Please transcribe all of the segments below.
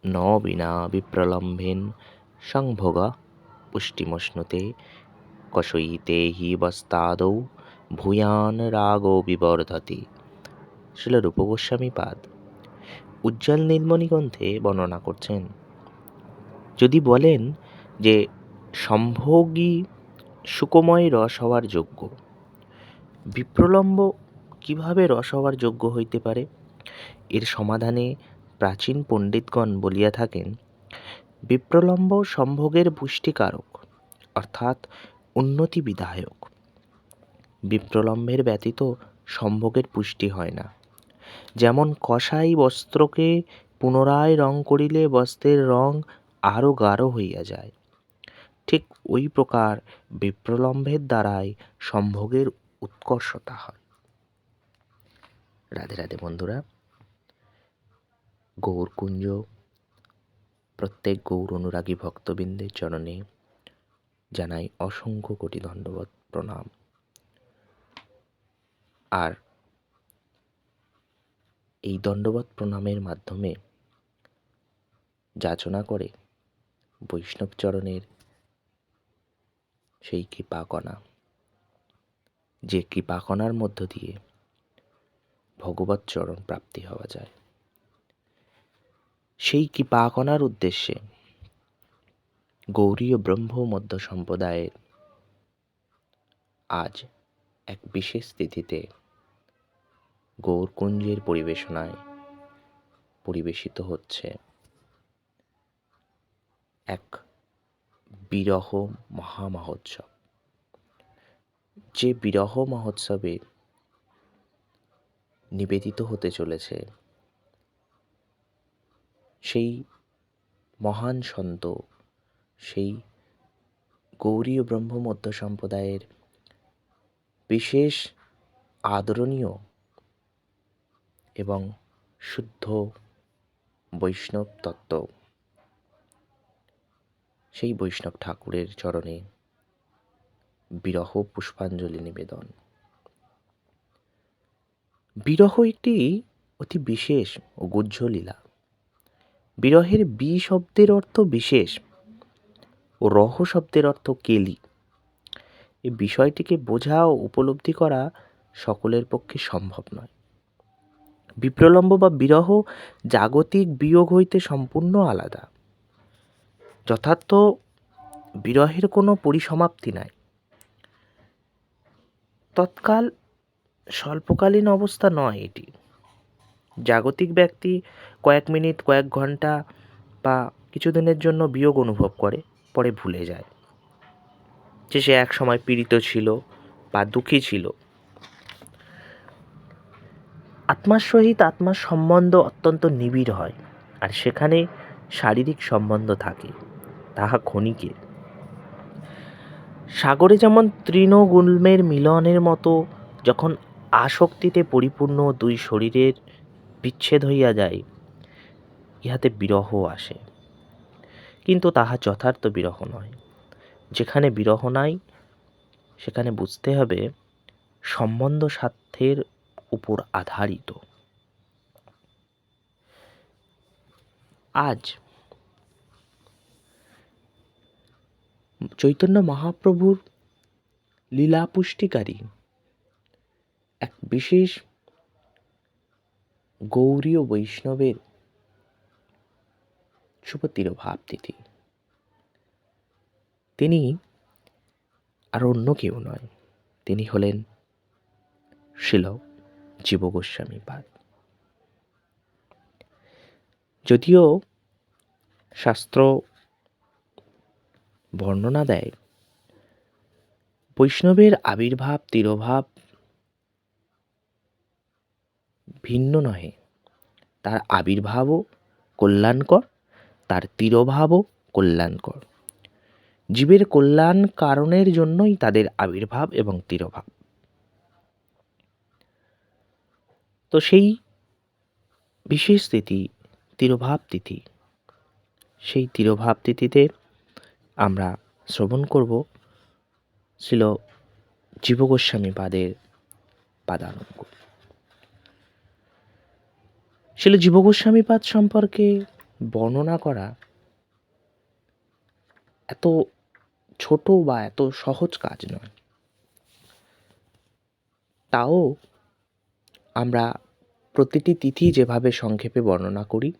ন বিনা বিপ্রলম্বেন সংভোগ পুষ্টিমশ্নুতে কষয়িতে হি বস্তাদৌ ভূয়ান রাগো বিবর্ধতি। শ্রীল রূপ গোস্বামী পাদ উজ্জ্বল নীলমণি গ্রন্থে বর্ণনা করছেন, যদি বলেন যে সম্ভোগী সুকময় রস হওয়ার যোগ্য, বিপ্রলম্ব কিভাবে রস হওয়ার যোগ্য হইতে পারে, এর সমাধানে প্রাচীন পণ্ডিতগণ বলিয়া থাকেন, বিপ্রলম্ব সম্ভোগের পুষ্টিকারক অর্থাৎ উন্নতি বিধায়ক। বিপ্রলম্বের ব্যতীত সম্ভোগের পুষ্টি হয় না। যেমন কসাই বস্ত্রকে পুনরায় রং করিলে বস্ত্রের রং আরও গাঢ় হইয়া যায়, ঠিক ওই প্রকার বিপ্রলম্বের দ্বারাই সম্ভোগের উৎকর্ষতা হয়। রাধে রাধে বন্ধুরা। গৌরকুঞ্জ প্রত্যেক গৌর অনুরাগী ভক্তবৃন্দের চরণে জানাই অসংখ্য কোটি দণ্ডবত প্রণাম। আর এই দণ্ডবত প্রণামের মাধ্যমে যাচনা করে বৈষ্ণব চরণের সেই কৃপাকণা, যে কৃপাকণার মধ্য দিয়ে ভগবৎ চরণ প্রাপ্তি হওয়া যায়, সেই কৃপাকণার উদ্দেশ্যে গৌড়ীয় ব্রহ্ম মধ্য সম্প্রদায়ের আজ এক বিশেষ তিথিতে গৌরকুঞ্জের পরিবেশনায় পরিবেশিত হচ্ছে এক বিরহ মহামহোৎসব। যে বিরহ মহোৎসবে নিবেদিত হতে চলেছে সেই মহান সন্ত, সেই গৌড়ীয় ব্রহ্ম মধ্য সম্প্রদায়ের বিশেষ আদরণীয় এবং শুদ্ধ বৈষ্ণব তত্ত্ব, সেই বৈষ্ণব ঠাকুরের চরণে বিরহ পুষ্পাঞ্জলি নিবেদন। বিরহ একটি অতি বিশেষ ও গুহ্য লীলা। বিরহের বি শব্দের অর্থ বিশেষ ও রহ শব্দের অর্থ কেলি। এই বিষয়টিকে বোঝা ও উপলব্ধি করা সকলের পক্ষে সম্ভব নয়। বিপ্রলম্ব বা বিরহ জাগতিক বিয়োগ হইতে সম্পূর্ণ আলাদা। যথার্থ বিরহের কোনো পরিসমাপ্তি নাই। তৎকাল স্বল্পকালীন অবস্থা নয় এটি। জাগতিক ব্যক্তি কয়েক মিনিট, কয়েক ঘন্টা বা কিছুদিনের জন্য বিয়োগ অনুভব করে, পরে ভুলে যায় যে সে এক সময় পীড়িত ছিল বা দুঃখী ছিল। আত্মার সহিত আত্মার সম্বন্ধ অত্যন্ত নিবিড় হয়, আর সেখানে শারীরিক সম্বন্ধ থাকে, তাহা ক্ষণিকের। সাগরে যেমন তৃণগুল্মের মিলনের মতো যখন আসক্তিতে পরিপূর্ণ দুই শরীরের বিচ্ছেদ হইয়া যায়, ইহাতে বিরহ আসে, কিন্তু তাহা যথার্থ বিরহ নয়। যেখানে বিরহ নাই সেখানে বুঝতে হবে সম্বন্ধ স্বার্থের উপর আধারিত। আজ চৈতন্য মহাপ্রভুর লীলা পুষ্টিকারী এক বিশেষ গৌরীয় বৈষ্ণবের শুভ তিরোভাব তিথি। তিনি আর অন্য কেউ নয়, তিনি হলেন শ্রীল জীব গোস্বামী পাদ। যদিও শাস্ত্র বর্ণনা দেয় বৈষ্ণবের আবির্ভাব তিরোভাব ভিন্ন নহে, তার আবির্ভাবও কল্যাণকর, তার তিরোভাবও কল্যাণকর। জীবের কল্যাণ কারণের জন্যই তাদের আবির্ভাব এবং তিরোভাব। তো সেই বিশেষ তিথি তিরোভাব তিথি, সেই তিরোভাব তিথিতে আমরা শ্রবণ করব শ্রীল জীব গোস্বামী পাদের পাদানুগ্রহ। শ্রীল জীব গোস্বামী পাদ সম্পর্কে বর্ণনা করা এত ছোট বা এত সহজ কাজ নয়। তাও আমরা প্রতিটি তিথি যেভাবে সংক্ষেপে বর্ণনা করি,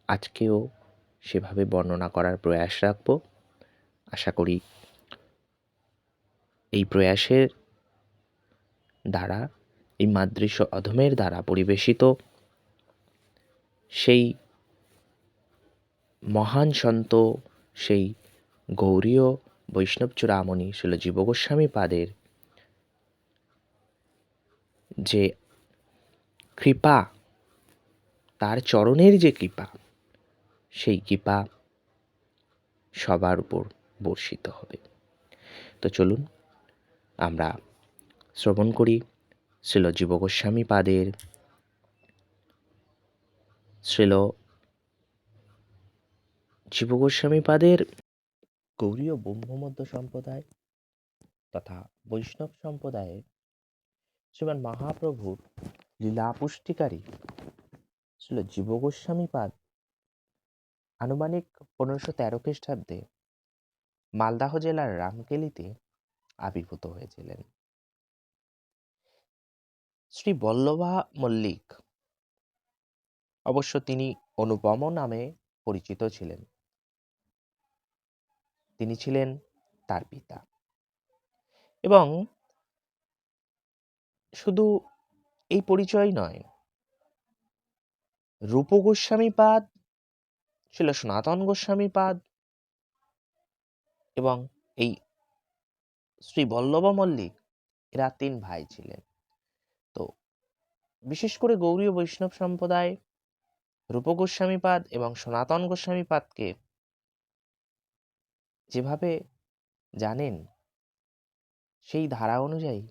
আজকেও সেভাবে বর্ণনা করার প্রয়াস রাখব। আশা করি এই প্রয়াসের দ্বারা, এই মাদৃশ্য অধমের দ্বারা পরিবেশিত সেই মহান সন্ত, সেই গৌরীয় বৈষ্ণব চূড়ামণি শ্রীল জীব গোস্বামী পাদের যে কৃপা, তার চরণের যে কৃপা, সেই কৃপা সবার উপর বর্ষিত হবে। তো চলুন আমরা শ্রবণ করি শ্রীল জীব গোস্বামী পাদের, শ্রীল জীব গোস্বামী পাদের গৌরীয় ব্রহ্মমধ্য সম্প্রদায় তথা বৈষ্ণব সম্প্রদায়ের শ্রীমান মহাপ্রভুর লীলা পুষ্টিকারী শ্রীল জীব গোস্বামী পাদ আনুমানিক 1513 খ্রিস্টাব্দে মালদাহ জেলার রামকেলিতে আবির্ভূত হয়েছিলেন। শ্রী বল্লভা মল্লিক, অবশ্য তিনি অনুপম নামে পরিচিত ছিলেন, তিনি ছিলেন তার পিতা। এবং শুধু এই পরিচয় নয়, রূপ গোস্বামী পাদ, ছিল সনাতন গোস্বামী পাদ এবং এই শ্রী বল্লভ মল্লিক, এরা 3 ভাই ছিলেন। তো বিশেষ করে গৌড়ীয় বৈষ্ণব সম্প্রদায় রূপ গোস্বামী পাদ এবং সনাতন গোস্বামী পাদকে যেভাবে জানেন, সেই ধারা অনুযায়ী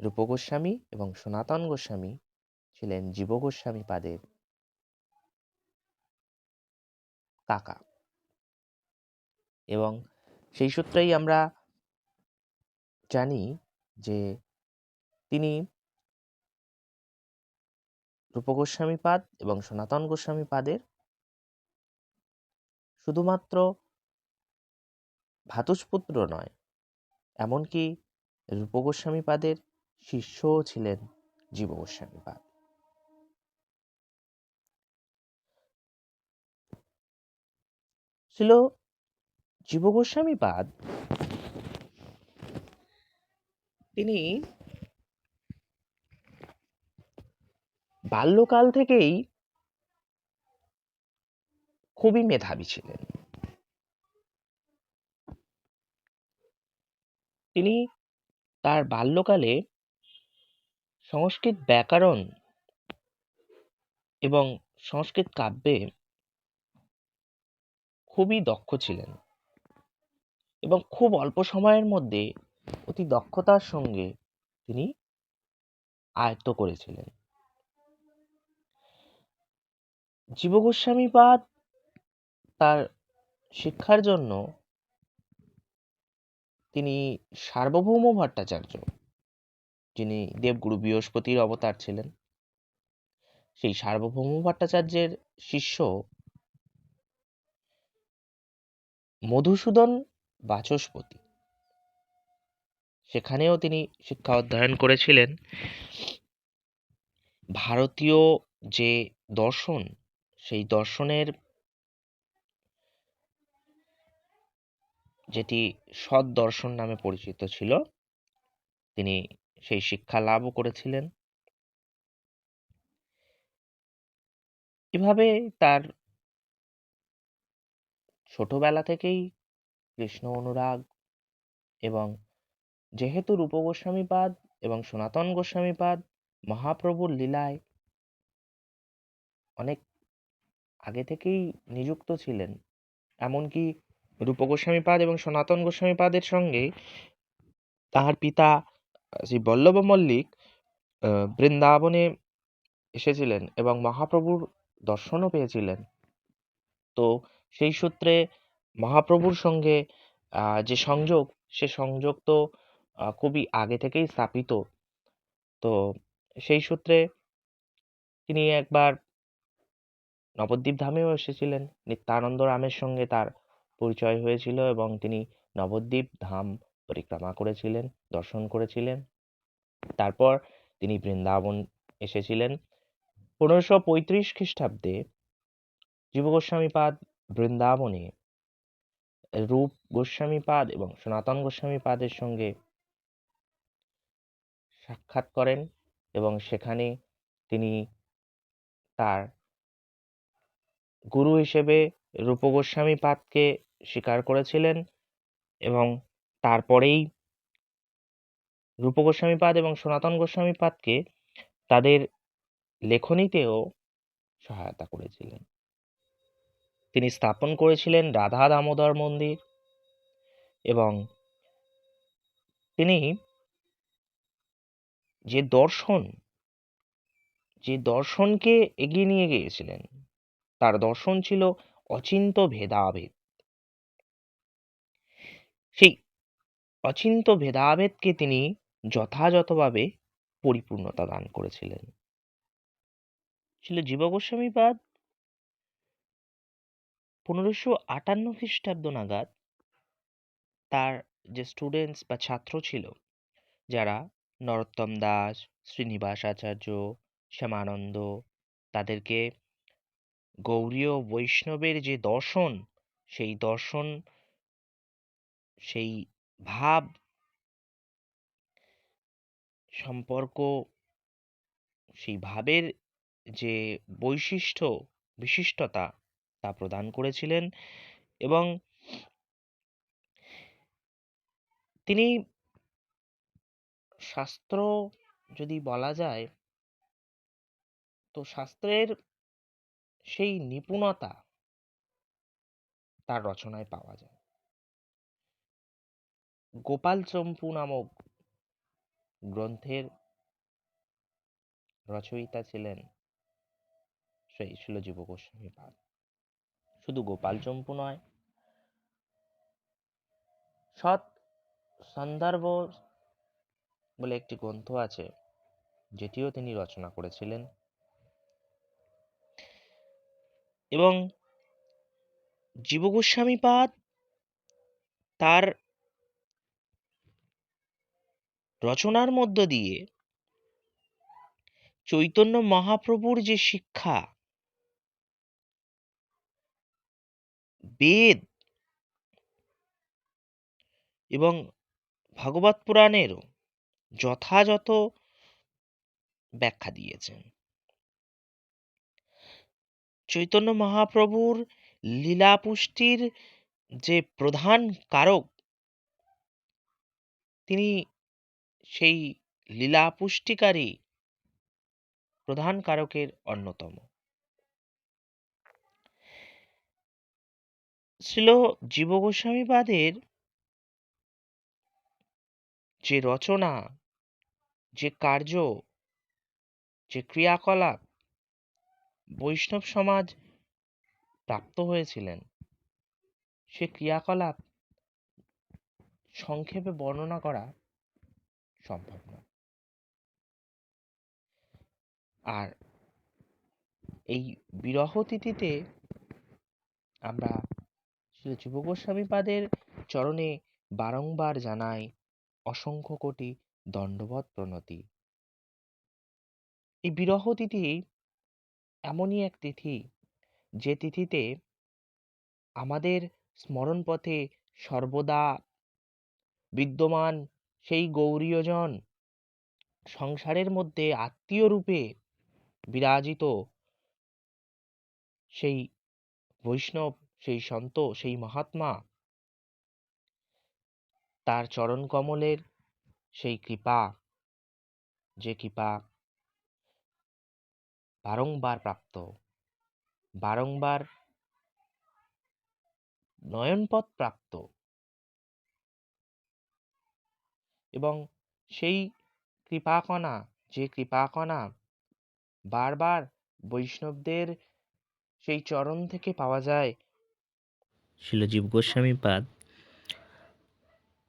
রূপ গোস্বামী এবং সনাতন গোস্বামী ছিলেন জীব গোস্বামী পাদের কাকা। এবং সেই সূত্রেই আমরা জানি যে তিনি রূপ গোস্বামী পাদ এবং সনাতন গোস্বামী পাদের শুধুমাত্র ভ্রাতুষ্পুত্র নয়, এমনকি রূপ গোস্বামী পাদের শিষ্যও ছিলেন জীব গোস্বামী পাদ। ছিল জীব গোস্বামী পাদ, তিনি বাল্যকাল থেকেই খুবই মেধাবী ছিলেন। তিনি তার বাল্যকালে সংস্কৃত ব্যাকরণ এবং সংস্কৃত কাব্যে খুবই দক্ষ ছিলেন এবং খুব অল্প সময়ের মধ্যে অতি দক্ষতার সঙ্গে তিনি আয়ত্ত করেছিলেন। জীব গোস্বামী পাদ তার শিক্ষার জন্য তিনি সার্বভৌম ভট্টাচার্য, যিনি দেবগুরু বৃহস্পতির অবতার ছিলেন, সেই সার্বভৌম ভট্টাচার্যের শিষ্য মধুসূদন বাচস্পতি, সেখানেও তিনি শিক্ষা অধ্যয়ন করেছিলেন। ভারতীয় যে দর্শন, সেই দর্শনের যেটি সৎ দর্শন নামে পরিচিত ছিল, তিনি সেই শিক্ষা লাভও করেছিলেন। এভাবে তার ছোটবেলা থেকেই কৃষ্ণ অনুরাগ এবং যেহেতু রূপ গোস্বামী পাদ এবং সনাতন গোস্বামী পাদ মহাপ্রভুর লীলায় অনেক আগে থেকেই নিযুক্ত ছিলেন, এমনকি রূপ গোস্বামী পাদ এবং সনাতন গোস্বামী পাদের সঙ্গে তাহার পিতা শ্রী বল্লভ মল্লিক বৃন্দাবনে এসেছিলেন এবং মহাপ্রভুর দর্শনও পেয়েছিলেন। তো সেই সূত্রে মহাপ্রভুর সঙ্গে যে সংযোগ, সে সংযোগ তো খুবই আগে থেকেই স্থাপিত। তো সেই সূত্রে তিনি একবার নবদ্বীপ ধামেও এসেছিলেন। নিত্যানন্দ রামের সঙ্গে তার পরিচয় হয়েছিল এবং তিনি নবদ্বীপ ধাম পরিক্রমা করেছিলেন, দর্শন করেছিলেন। তারপর তিনি বৃন্দাবন এসেছিলেন। 1535 খ্রিস্টাব্দে জীব গোস্বামীপাদ বৃন্দাবনে রূপ গোস্বামীপাদ এবং সনাতন গোস্বামীপাদের সঙ্গে সাক্ষাৎ করেন এবং সেখানে তিনি তার গুরু হিসেবে রূপ গোস্বামীপাদকে স্বীকার করেছিলেন এবং তারপরেই রূপ গোস্বামীপাদ এবং সনাতন গোস্বামীপাদকে তাদের লেখনীতেও সহায়তা করেছিলেন। তিনি স্থাপন করেছিলেন রাধা দামোদর মন্দির এবং তিনি যে দর্শনকে এগিয়ে নিয়ে গিয়েছিলেন তার দর্শন ছিল অচিন্ত ভেদাভেদ। সেই অচিন্ত ভেদাভেদকে তিনি যথাযথভাবে পরিপূর্ণতা দান করেছিলেন। ছিল জীব গোস্বামীপাদ 1558 খ্রিস্টাব্দ নাগাদ তার যে স্টুডেন্টস বা ছাত্র ছিল, যারা নরোত্তম দাস, শ্রীনিবাস আচার্য, শ্যামানন্দ, তাদেরকে গৌড়ীয় বৈষ্ণবের যে দর্শন, সেই ভাব সম্পর্ক, সেই ভাবের যে বিশিষ্টতা তা প্রদান করেছিলেন এবং তিনি শাস্ত্র যদি বলা যায় তো শাস্ত্রের সেই নিপুণতা তার রচনায় পাওয়া যায়। গোপাল চম্পু নামক গ্রন্থের রচয়িতা ছিলেন সেই ছিল জীব গোস্বামীপাদ। শুধু গোপাল চম্পু নয়, সৎ সন্দর্ভ বলে একটি গ্রন্থ আছে, যেটিও তিনি রচনা করেছিলেন এবং জীব গোস্বামীপাদ তার রচনার মধ্য দিয়ে চৈতন্য মহাপ্রভুর যে শিক্ষা, বেদ এবং ভাগবত পুরাণেরও যথাযথ ব্যাখ্যা দিয়েছেন। চৈতন্য মহাপ্রভুর লীলা পুষ্টির যে প্রধান কারক, তিনি সেই লীলা পুষ্টিকারী প্রধান কারকের অন্যতম। ছিল জীব গোস্বামীপাদের যে রচনা, যে কার্য, যে ক্রিয়াকলাপ বৈষ্ণব সমাজ প্রাপ্ত হয়েছিলেন, সে ক্রিয়াকলাপ সংক্ষেপে বর্ণনা করা সম্ভব নয়। আর এই বিরহ তিথিতে আমরা শ্রী জীব গোস্বামীপাদের চরণে বারংবার জানাই অসংখ্য কোটি দণ্ডবৎ প্রণতি। এই বিরহ তিথি এমনই এক তিথি, যে তিথিতে আমাদের স্মরণ পথে সর্বদা বিদ্যমান সেই গৌরীয়জন, সংসারের মধ্যে আত্মীয় রূপে বিরাজিত সেই বৈষ্ণব, সেই সন্ত, সেই মহাত্মা, তার চরণ কমলের সেই কৃপা, যে কৃপা বারংবার প্রাপ্ত, বারংবার নয়নপথ প্রাপ্ত এবং সেই কৃপাকণা, যে কৃপাকণা বারবার বৈষ্ণবদের সেই চরণ থেকে পাওয়া যায়। শিল জীব গোস্বামীপাদ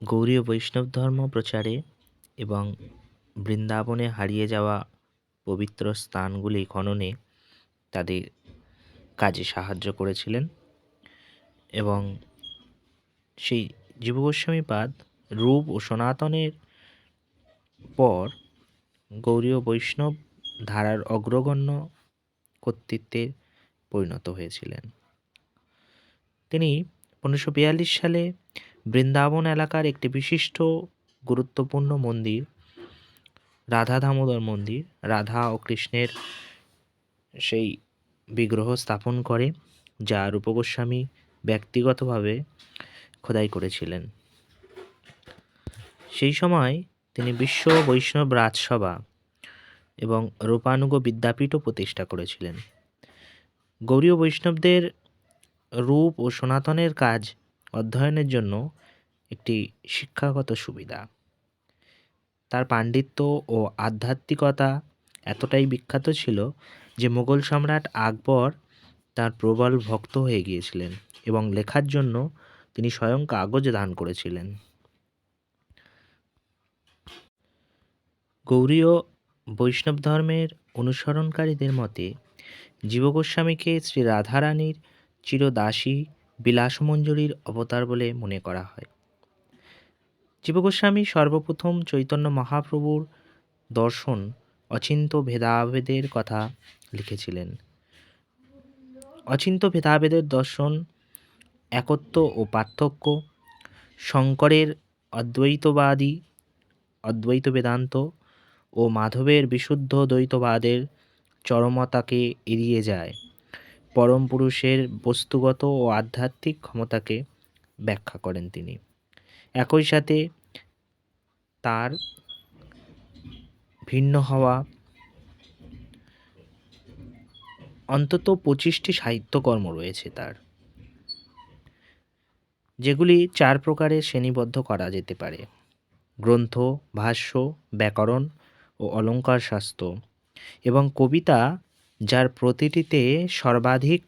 গৌড়ীয় বৈষ্ণব ধর্ম প্রচারে এবং বৃন্দাবনে হারিয়ে যাওয়া পবিত্র স্থানগুলি খননে তাদের কাজে সাহায্য করেছিলেন এবং সেই জীব গোস্বামীপাদ রূপ ও সনাতনের পর গৌড়ীয় বৈষ্ণব ধারার অগ্রগণ্য কর্তৃত্বে পরিণত হয়েছিলেন। তিনি 1542 সালে বৃন্দাবন এলাকার একটি বিশিষ্ট গুরুত্বপূর্ণ মন্দির রাধা দামোদর মন্দির, রাধা ও কৃষ্ণের সেই বিগ্রহ স্থাপন করে, যা রূপ গোস্বামী ব্যক্তিগতভাবে খোদাই করেছিলেন। সেই সময় তিনি বিশ্ব বৈষ্ণব রাজসভা এবং রূপানুগ বিদ্যাপীঠও প্রতিষ্ঠা করেছিলেন। গৌড়ীয় বৈষ্ণবদের রূপ ও সনাতনের কাজ অধ্যয়নের জন্য একটি শিক্ষাগত সুবিধা। তার পাণ্ডিত্য ও আধ্যাত্মিকতা এতটাই বিখ্যাত ছিল যে মুঘল সম্রাট আকবর তার প্রবল ভক্ত হয়ে গিয়েছিলেন এবং লেখার জন্য তিনি স্বয়ং কাগজ দান করেছিলেন। গৌড়ীয় বৈষ্ণব ধর্মের অনুসরণকারীদের মতে জীব গোস্বামীকে শ্রী রাধারানীর চিরদাসী বিলাসমঞ্জরীর অবতার বলে মনে করা হয়। জীব গোস্বামী সর্বপ্রথম চৈতন্য মহাপ্রভুর দর্শন অচিন্ত ভেদাভেদের কথা লিখেছিলেন। অচিন্ত ভেদাভেদের দর্শন, একত্ব ও পার্থক্য, শঙ্করের অদ্বৈত বেদান্ত ও মাধবের বিশুদ্ধ দ্বৈতবাদের চরমতাকে এড়িয়ে যায়, পরম পুরুষের বস্তুগত ও আধ্যাত্মিক ক্ষমতাকে ব্যাখ্যা করেন তিনি। একই সাথে তার ভিন্ন হওয়া অন্তত 25টি সাহিত্যকর্ম রয়েছে তার, যেগুলি 4 প্রকারে শ্রেণীবদ্ধ করা যেতে পারে: গ্রন্থ, ভাষ্য, ব্যাকরণ ও অলঙ্কার শাস্ত্র এবং কবিতা, যার প্রতিটিতে সর্বাধিক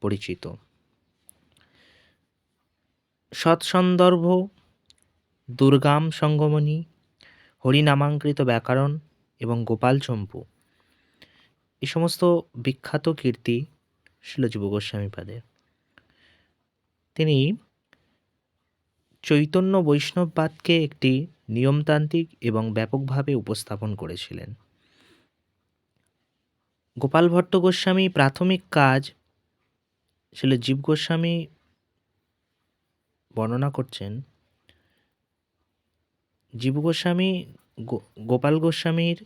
পরিচিত সৎসন্দর্ভ, দুর্গাম সঙ্গমণি, হরিনামাঙ্কৃত ব্যাকরণ এবং গোপাল চম্পু, এই সমস্ত বিখ্যাত কীর্তি ছিল জীব গোস্বামীপাদের। তিনি চৈতন্য বৈষ্ণববাদকে একটি নিয়মতান্ত্রিক এবং ব্যাপকভাবে উপস্থাপন করেছিলেন। গোপাল ভট্ট গোস্বামী প্রাথমিক কাজ ছিল জীব গোস্বামী বর্ণনা করছেন, জীব গোস্বামী গোপাল গোস্বামীর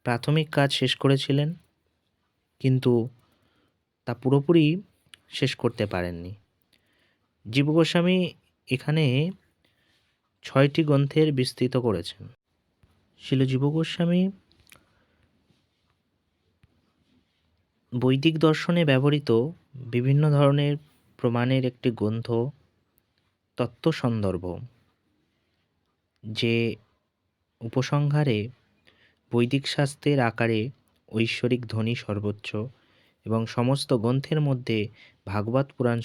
প্রাথমিক কাজ শেষ করেছিলেন, কিন্তু তা পুরোপুরি শেষ করতে পারেননি। জীব গোস্বামী এখানে 6টি গ্রন্থের বিস্তৃত করেছেন। ছিল জীব গোস্বামী বৈদিক দর্শনে ব্যবহৃত বিভিন্ন ধরনের প্রমাণের একটি গ্রন্থ তত্ত্ব সন্দর্ভ, যে উপসংহারে বৈদিক শাস্ত্রের আকারে ঐশ্বরিক ধ্বনি সর্বোচ্চ এবং সমস্ত গ্রন্থের মধ্যে ভাগবত পুরাণ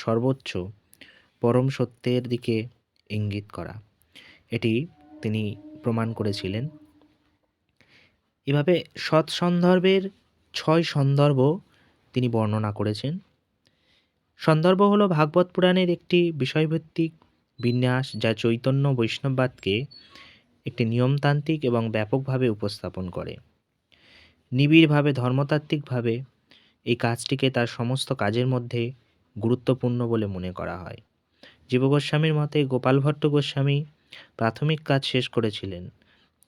সর্বোচ্চ পরম সত্যের দিকে ইঙ্গিত করা, এটি তিনি প্রমাণ করেছিলেন। এভাবে সৎসন্দর্ভের 6 সন্দর্ভ তিনি বর্ণনা করেছেন। সন্দর্ভ হলো ভাগবত পুরাণের একটি বিষয়ভিত্তিক বিন্যাস, যা চৈতন্য বৈষ্ণববাদকে একটি নিয়মতান্ত্রিক এবং ব্যাপকভাবে উপস্থাপন করে। নিবিড়ভাবে ধর্মতাত্ত্বিকভাবে এই কাজটিকে তার সমস্ত কাজের মধ্যে গুরুত্বপূর্ণ বলে মনে করা হয়। জীব গোস্বামীর মতে গোপাল ভট্ট গোস্বামী প্রাথমিক কাজ শেষ করেছিলেন,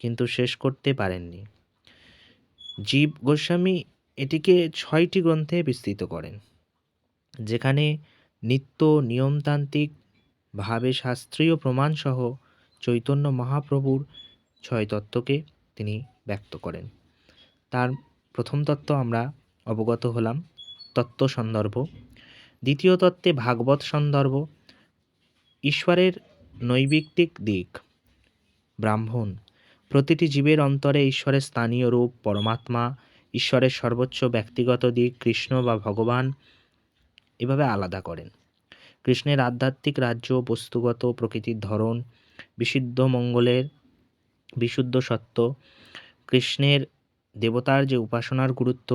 কিন্তু শেষ করতে পারেননি। জীব গোস্বামী এটিকে 6টি গ্রন্থে বিস্তৃত করেন, যেখানে নিত্য নিয়মতান্ত্রিক ভাবে শাস্ত্রীয় প্রমাণসহ চৈতন্য মহাপ্রভুর 6 তত্ত্বকে তিনি ব্যক্ত করেন। তার প্রথম তত্ত্ব আমরা অবগত হলাম, তত্ত্ব সন্দর্ভ। দ্বিতীয় তত্ত্বে ভাগবত সন্দর্ভ, ঈশ্বরের নৈবিত্তিক দিক, ব্রাহ্মণ, প্রতিটি জীবের অন্তরে ঈশ্বরের স্থানীয় রূপ, পরমাত্মা, ঈশ্বরের সর্বোচ্চ ব্যক্তিগত দিক, কৃষ্ণ বা ভগবান, এভাবে আলাদা করেন। কৃষ্ণের আধ্যাত্মিক রাজ্য, বস্তুগত প্রকৃতির ধরন, বিশুদ্ধ মঙ্গলের বিশুদ্ধ সত্য, কৃষ্ণের দেবতার যে উপাসনার গুরুত্ব,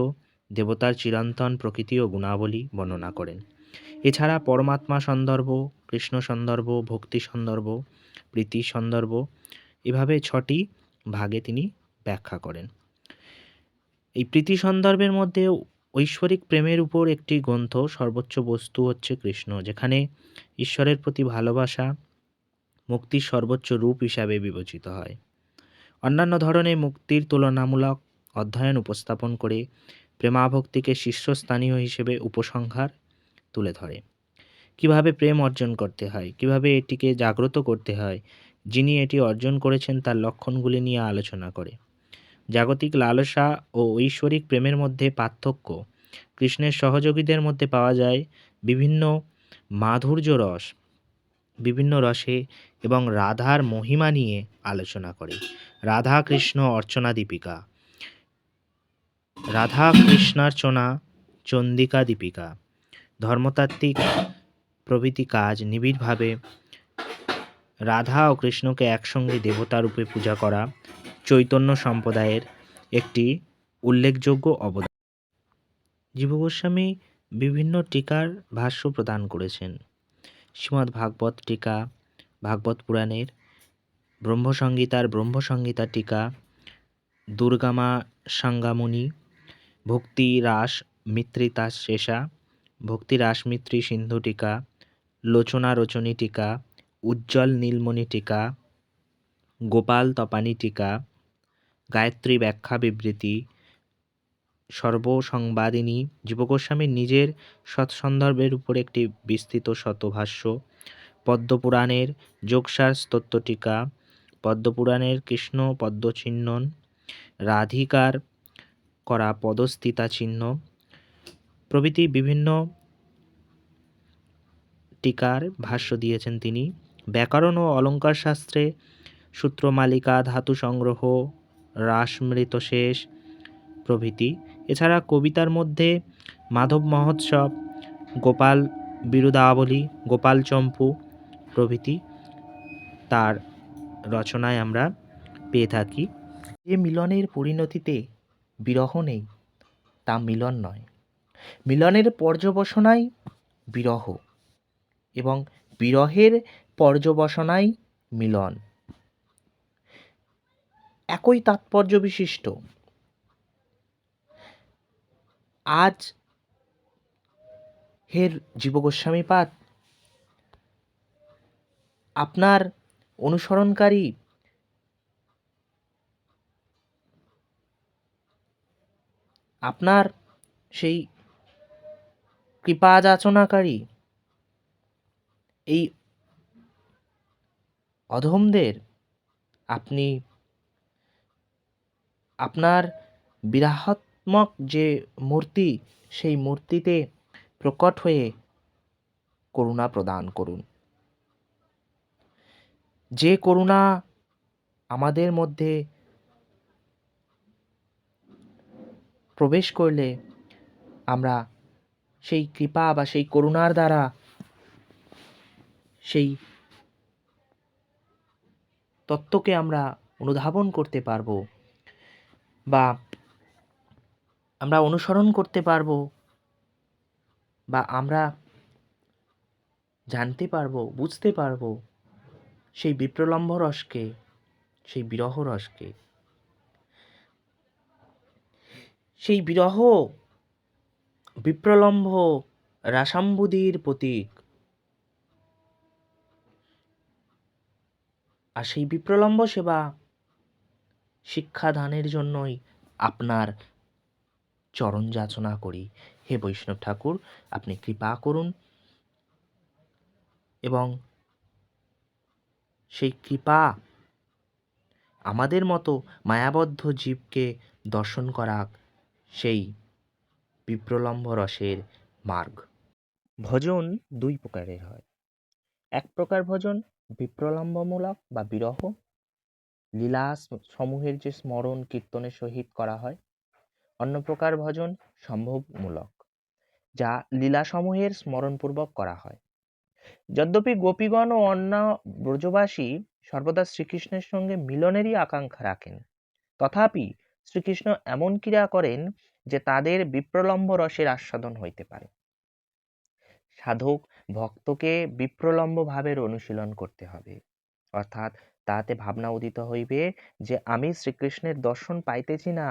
দেবতার চিরন্তন প্রকৃতি ও গুণাবলী বর্ণনা করেন। এছাড়া পরমাত্মা সন্দর্ভ, কৃষ্ণ সন্দর্ভ, ভক্তি সন্দর্ভ, প্রীতি সন্দর্ভ, এভাবে 6টি ভাগে তিনি ব্যাখ্যা করেন। এই প্রীতি সন্দর্ভের মধ্যে ঐশ্বরিক প্রেমের উপর একটি গ্রন্থ, সর্বোচ্চ বস্তু হচ্ছে কৃষ্ণ, যেখানে ঈশ্বরের প্রতি ভালোবাসা মুক্তির সর্বোচ্চ রূপ হিসাবে বিবেচিত হয়। অন্যান্য ধরনের মুক্তির তুলনামূলক অধ্যয়ন উপস্থাপন করে প্রেমাভক্তিকে শীর্ষস্থানীয় হিসেবে উপসংহার তুলে ধরে। কিভাবে প্রেম অর্জন করতে হয়, কিভাবে এটিকে জাগ্রত করতে হয়, যিনি এটি অর্জন করেছেন তার লক্ষণগুলি নিয়ে আলোচনা করে। জাগতিক লালসা ও ঐশ্বরিক প্রেমের মধ্যে পার্থক্য, কৃষ্ণের সহযোগীদের মধ্যে পাওয়া যায় বিভিন্ন মাধুর্য রস, বিভিন্ন রসে এবং রাধার মহিমা নিয়ে আলোচনা করে। রাধা কৃষ্ণ অর্চনা দীপিকা, রাধা কৃষ্ণার্চনা চন্দিকা দীপিকা, ধর্মতাত্ত্বিক প্রভৃতি কাজ নিবিড়ভাবে রাধা ও কৃষ্ণকে একসঙ্গে দেবতা রূপে পূজা করা চৈতন্য সম্প্রদায়ের একটি উল্লেখযোগ্য অবদান। জীব গোস্বামী বিভিন্ন টিকার ভাষ্য প্রদান করেছেন। শ্রীমদ্ ভাগবত টিকা, ভাগবত পুরাণের, ব্রহ্মসংহিতার ব্রহ্মসংহিতা টিকা, দুর্গামা সাঙ্গামুনি, ভক্তি রাস মিত্রিতা শেষা, ভক্তি রাসমিত্রি সিন্ধু টিকা, লোচনা রচনী টিকা, উজ্জ্বল নীলমণি টিকা, গোপাল তপানি টিকা, গায়ত্রী ব্যাখ্যা বিবৃতি, সর্বসংবাদিনী, জীব গোস্বামীর নিজের সৎসন্দর্ভের উপর একটি বিস্তৃত শতভাষ্য, পদ্মপুরাণের যোগসার স্তোত্র টিকা, পদ্মপুরাণের কৃষ্ণ পদ্মচিহ্নন, রাধিকার করা পদস্থিতা চিহ্ন প্রভৃতি বিভিন্ন টিকার ভাষ্য দিয়েছেন তিনি। ব্যাকরণ ও অলঙ্কার শাস্ত্রে সূত্রমালিকা, ধাতু সংগ্রহ, রাসমৃতশেষ প্রভৃতি। এছাড়া কবিতার মধ্যে মাধব মহোৎসব, গোপাল বিরুদাবলী, গোপাল চম্পু প্রভৃতি তার রচনায় আমরা পেয়ে থাকি। যে মিলনের পরিণতিতে বিরহ নেই তা মিলন নয়। মিলনের পর্যবসনাই বিরহ এবং বিরহের পর্যবসনাই মিলন, একই তাৎপর্য বিশিষ্ট। আজ হের জীব গোস্বামীপাদ আপনার অনুসরণকারী, আপনার সেই কৃপা যাচনাকারী এই অধমদের আপনি আপনার বিরাহাত্মক যে মূর্তি, সেই মূর্তিতে প্রকট হয়ে করুণা প্রদান করুন। যে করুণা আমাদের মধ্যে প্রবেশ করলে আমরা সেই কৃপা বা সেই করুণার দ্বারা সেই তত্ত্বকে আমরা অনুধাবন করতে পারবো বা আমরা অনুসরণ করতে পারবো বা আমরা জানতে পারবো, বুঝতে পারবো সেই বিপ্রলম্ভ রসকে, সেই বিরহ রসকে। সেই বিরহ বিপ্রলম্ভ রাসাম্বুধির প্রতীক। আর সেই বিপ্রলম্ভ সেবা শিক্ষাদানের জন্যই আপনার চরণ যাচনা করি। হে বৈষ্ণব ঠাকুর, আপনি কৃপা করুন এবং সেই কৃপা আমাদের মতো মায়াবদ্ধ জীবকে দর্শন করাক সেই বিপ্রলম্ভ রসের মার্গ। ভজন দুই প্রকারের হয়। এক প্রকার ভজন বিপ্রলম্বমূলক বা বিরহ, লীলা সমূহের যে স্মরণ কীর্তনের সহিত করা হয়। অন্য প্রকার ভজন সম্ভবমূলক, যা লীলাসমূহের স্মরণপূর্বক করা হয়। যদ্যপি গোপীগণ ও অন্য ব্রজবাসী সর্বদা শ্রীকৃষ্ণের সঙ্গে মিলনেরই আকাঙ্ক্ষা রাখেন, তথাপি শ্রীকৃষ্ণ এমন ক্রিয়া করেন যে তাদের বিপ্রলম্ব রসের আস্বাদন হইতে পারে। সাধক ভক্তকে বিপ্রলম্ব ভাবের অনুশীলন করতে হবে, অর্থাৎ তাহাতে ভাবনা উদিত হইবে যে আমি শ্রীকৃষ্ণের দর্শন পাইতেছি না,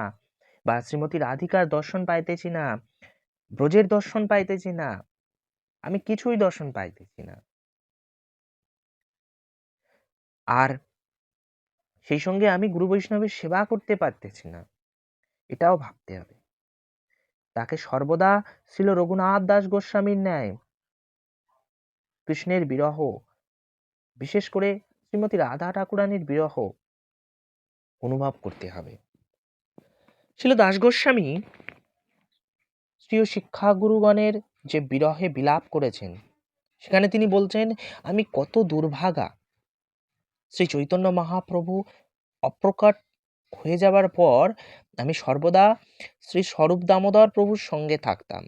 বা শ্রীমতী রাধিকার দর্শন পাইতেছি না, ব্রজের দর্শন পাইতেছি না, আমি কিছুই দর্শন পাইতেছি না। আর সেই সঙ্গে আমি গুরু বৈষ্ণবের সেবা করতে পারতেছি না, এটাও ভাবতে হবে। তাকে সর্বদা ছিল রঘুনাথ দাস গোস্বামীর ন্যায় কৃষ্ণের বিরহ, বিশেষ করে শ্রীমতী রাধা ঠাকুরানীর বিরহ অনুভব করতে হবে। ছিল দাস গোস্বামী শ্রীয় শিক্ষাগুরুগণের যে বিরহে বিলাপ করেছেন, সেখানে তিনি বলছেন, আমি কত দুর্ভাগা। শ্রী চৈতন্য মহাপ্রভু অপ্রকট হয়ে যাবার পর আমি সর্বদা শ্রী স্বরূপ দামোদর প্রভুর সঙ্গে থাকতাম,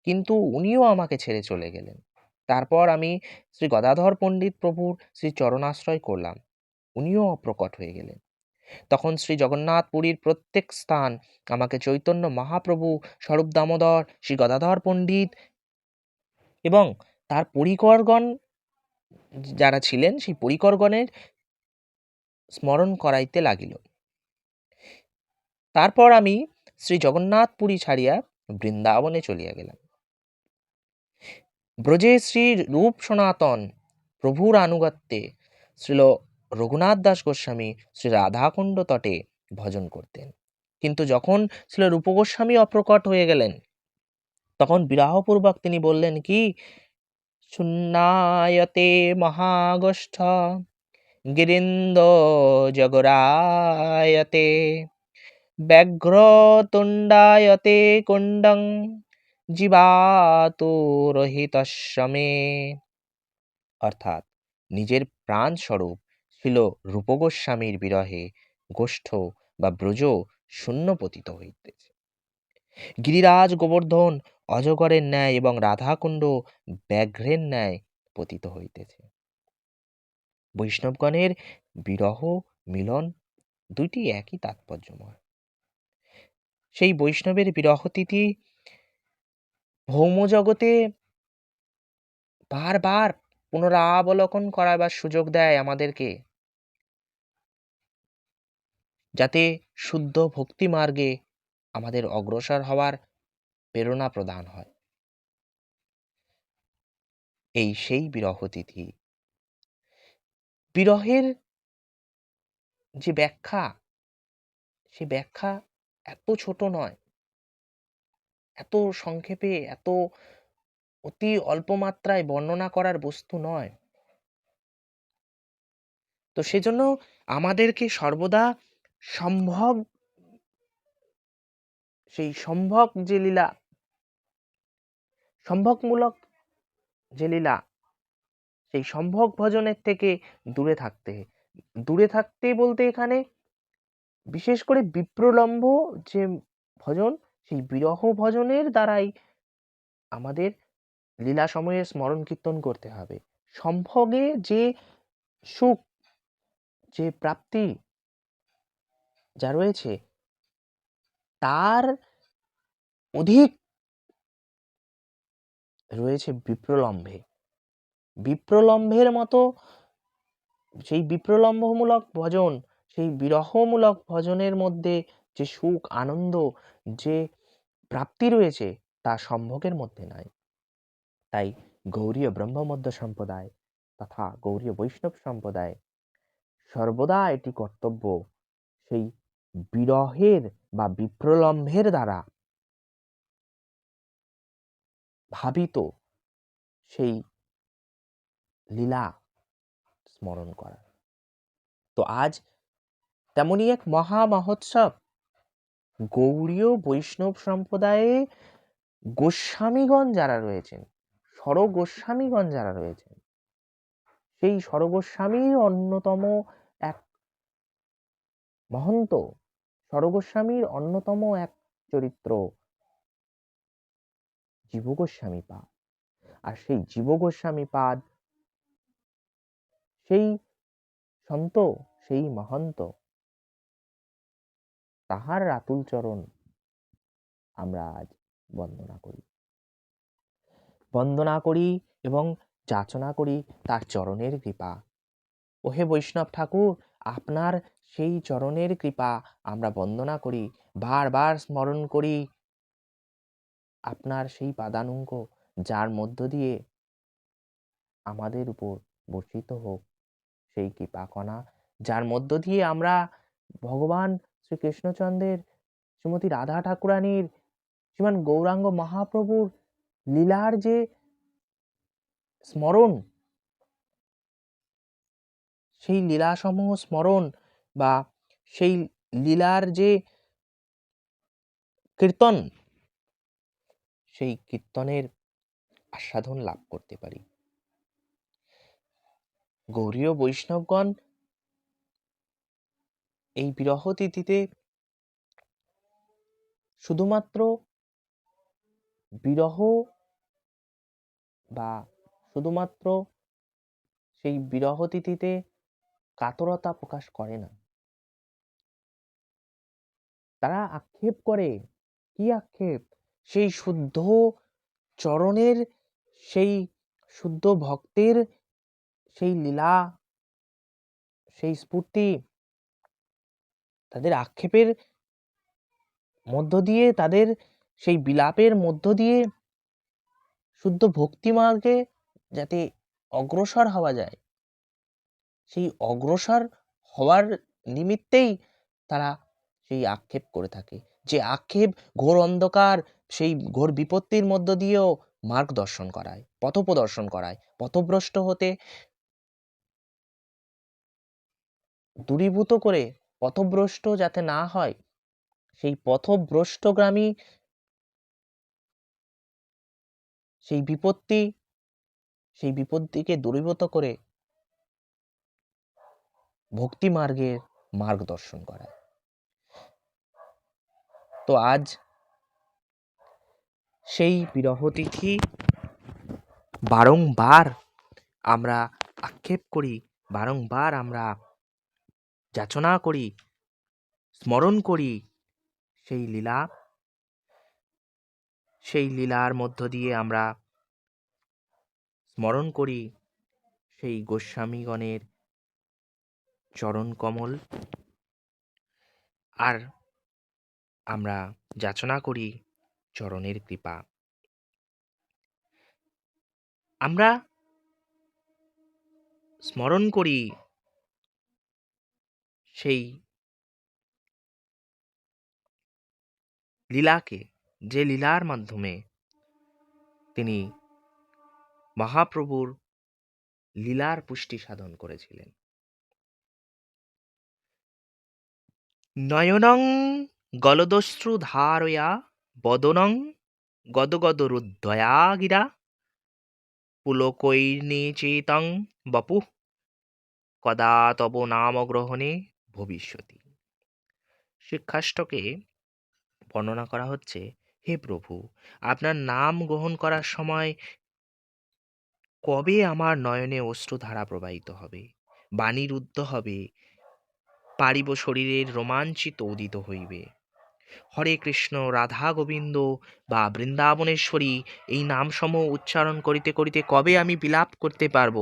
কিন্তু উনিও আমাকে ছেড়ে চলে গেলেন। তারপর আমি শ্রী গদাধর পণ্ডিত প্রভুর শ্রী চরণাশ্রয় করলাম, উনিও অপ্রকট হয়ে গেলেন। তখন শ্রী জগন্নাথ পুরীর প্রত্যেক স্থান আমাকে চৈতন্য মহাপ্রভু, স্বরূপ দামোদর, শ্রী গদাধর পণ্ডিত এবং তার পরিকরগণ যারা ছিলেন, সেই পরিকরগণের স্মরণ করাইতে লাগিল। তারপর আমি শ্রী জগন্নাথ পুরী ছাড়িয়া বৃন্দাবনে চলিয়া গেলাম। ব্রজে শ্রী রূপ সনাতন প্রভুর আনুগত্যে শ্রীল রঘুনাথ দাস গোস্বামী শ্রী রাধাকুণ্ড তটে ভজন করতেন। কিন্তু যখন শ্রীল রূপ গোস্বামী অপ্রকট হয়ে গেলেন, তখন বিরাহপূর্বক তিনি বললেন কি, শূন্যায়তে মহাগষ্ঠ গিরিন্দ জগরায়তে ব্যাঘ্রতুণ্ডায়তে কুণ্ডং জীবাতু রহিতস্যমে। অর্থাৎ নিজের প্রাণ স্বরূপ ছিল রূপগোস্বামীর বিরহে গোষ্ঠ বা ব্রজ শূন্য পতিত হইতেছে। গিরিরাজ গোবর্ধন অজগরের ন্যায় এবং রাধাকুণ্ড ব্যাঘ্রের ন্যায় পতিত হইতেছে। বৈষ্ণবগণের বিরহ মিলন দুইটি একই তাৎপর্যময়। সেই বৈষ্ণবের বিরহ তিথি ভৌম জগতে বারবার পুনরাবলোকন করাবার সুযোগ দেয় আমাদেরকে, যাতে শুদ্ধ ভক্তি মার্গে আমাদের অগ্রসর হওয়ার প্রেরণা প্রদান হয়। এই সেই বিরহ তিথি। বিরহের যে ব্যাখ্যা, সে ব্যাখ্যা এত ছোট নয়, এত সংক্ষেপে, এত অতি অল্প মাত্রায় বর্ণনা করার বস্তু নয়। তো সেজন্য আমাদেরকে সর্বদা সম্ভব, সেই সম্ভব যে লীলা, সম্ভবমূলক যে লীলা, সেই সম্ভব ভজনের থেকে দূরে থাকতে, দূরে থাকতে বলতে এখানে বিশেষ করে বিপ্রলম্ব যে ভজন, সেই বিরহ ভজনের দ্বারাই আমাদের লীলা সময়ে স্মরণ কীর্তন করতে হবে। সম্ভোগে যে সুখ, যে প্রাপ্তি যা রয়েছে, তার অধিক রয়েছে বিপ্রলম্বে। বিপ্রলম্বের মতো সেই বিপ্রলম্বমূলক ভজন, সেই বিরহমূলক ভজনের মধ্যে যে সুখ, আনন্দ, যে প্রাপ্তি রয়েছে, তা সম্ভোগের মধ্যে নাই। তাই গৌড়ীয় ব্রহ্মমধ্য সম্প্রদায় তথা গৌড়ীয় বৈষ্ণব সম্প্রদায় সর্বদা এটি কর্তব্য, সেই বিরহের বা বিপ্রলম্বের দ্বারা ভাবিত সেই লীলা স্মরণ করা। তো আজ তেমনই এক মহা মহোৎসব গৌড়ীয় বৈষ্ণব সম্প্রদায়ে গোস্বামীগণ যারা রয়েছেন, স্বরগোস্বামীগণ যারা রয়েছেন, সেই স্বরগোস্বামীর অন্যতম এক মহন্ত, স্বরগোস্বামীর অন্যতম এক চরিত্র জীব গোস্বামী পাদ। আর সেই জীব গোস্বামী পাদ, সেই সন্ত, সেই মহন্ত, তাহার রাতুল চরণ আমরা আজ বন্দনা করি। বন্দনা করি এবং যাচনা করি তার চরণের কৃপা। ওহে বৈষ্ণব ঠাকুর, আপনার সেই চরণের কৃপা আমরা বন্দনা করি, বারবার স্মরণ করি আপনার সেই পাদানুঙ্গ, যার মধ্য দিয়ে আমাদের উপর বর্ষিত হোক সেই কৃপাকণা, যার মধ্য দিয়ে আমরা ভগবান শ্রীকৃষ্ণচন্দ্রের, শ্রীমতী রাধা ঠাকুরানীর, শ্রীমান গৌরাঙ্গ মহাপ্রভুর লীলার যে স্মরণ, সেই লীলাসমূহ স্মরণ বা সেই লীলার যে কীর্তন, সেই কীর্তনের আস্বাদন লাভ করতে পারি। গৌরীয় বৈষ্ণবগণ এই বিরহ তিথিতে শুধুমাত্র বিরহ বা শুধুমাত্র সেই বিরহ তিথিতে কাতরতা প্রকাশ করে না, তারা আক্ষেপ করে। কি আক্ষেপ? সেই শুদ্ধ চরণের, সেই শুদ্ধ ভক্তের সেই লীলা, সেই স্ফূর্তি, তাদের আক্ষেপের মধ্য দিয়ে, তাদের সেই বিলাপের মধ্য দিয়ে শুদ্ধ ভক্তি মার্গে যাতে অগ্রসর হওয়া যায়, সেই অগ্রসর হওয়ার নিমিত্তেই তারা সেই আক্ষেপ করে থাকে। যে আক্ষেপ ঘোর অন্ধকার, সেই ঘোর বিপত্তির মধ্য দিয়েও মার্গদর্শন করায়, পথপ্রদর্শন করায়, পথভ্রষ্ট হতে দূরীভূত করে, পথভ্রষ্ট যাতে না হয়, সেই পথভ্রষ্টগামী সেই বিপত্তিকে দূরীভূত করে ভক্তি মার্গের মার্গদর্শন করায়। তো আজ সেই বিরহ তিথি বারংবার আমরা আক্ষেপ করি, বারংবার আমরা যাচনা করি, স্মরণ করি সেই লীলা। সেই লীলার মধ্য দিয়ে আমরা স্মরণ করি সেই গোস্বামীগণের চরণ কমল, আর আমরা যাচনা করি চরণের কৃপা। আমরা স্মরণ করি সেই লীলাকে, যে লীলার মাধ্যমে তিনি মহাপ্রভুর লীলার পুষ্টি সাধন করেছিলেন। নয়নং গলদশ্রু ধারয়া বদনং গদগদরুদ্ধয়া গিরা পুলকৈর্নিচেতং বপু কদা তব নাম গ্রহণে ভবিষ্যতি। শিক্ষাষ্টকে বর্ণনা করা হচ্ছে, হে প্রভু, আপনার নাম গ্রহণ করার সময় কবে আমার নয়নে অশ্রুধারা প্রবাহিত হবে, বাণী রুদ্ধ হবে, পারিব শরীরের রোমাঞ্চিত উদিত হইবে। হরে কৃষ্ণ, রাধা গোবিন্দ বা বৃন্দাবনেশ্বরী এই নামসমূহ উচ্চারণ করিতে করিতে কবে আমি বিলাপ করতে পারব।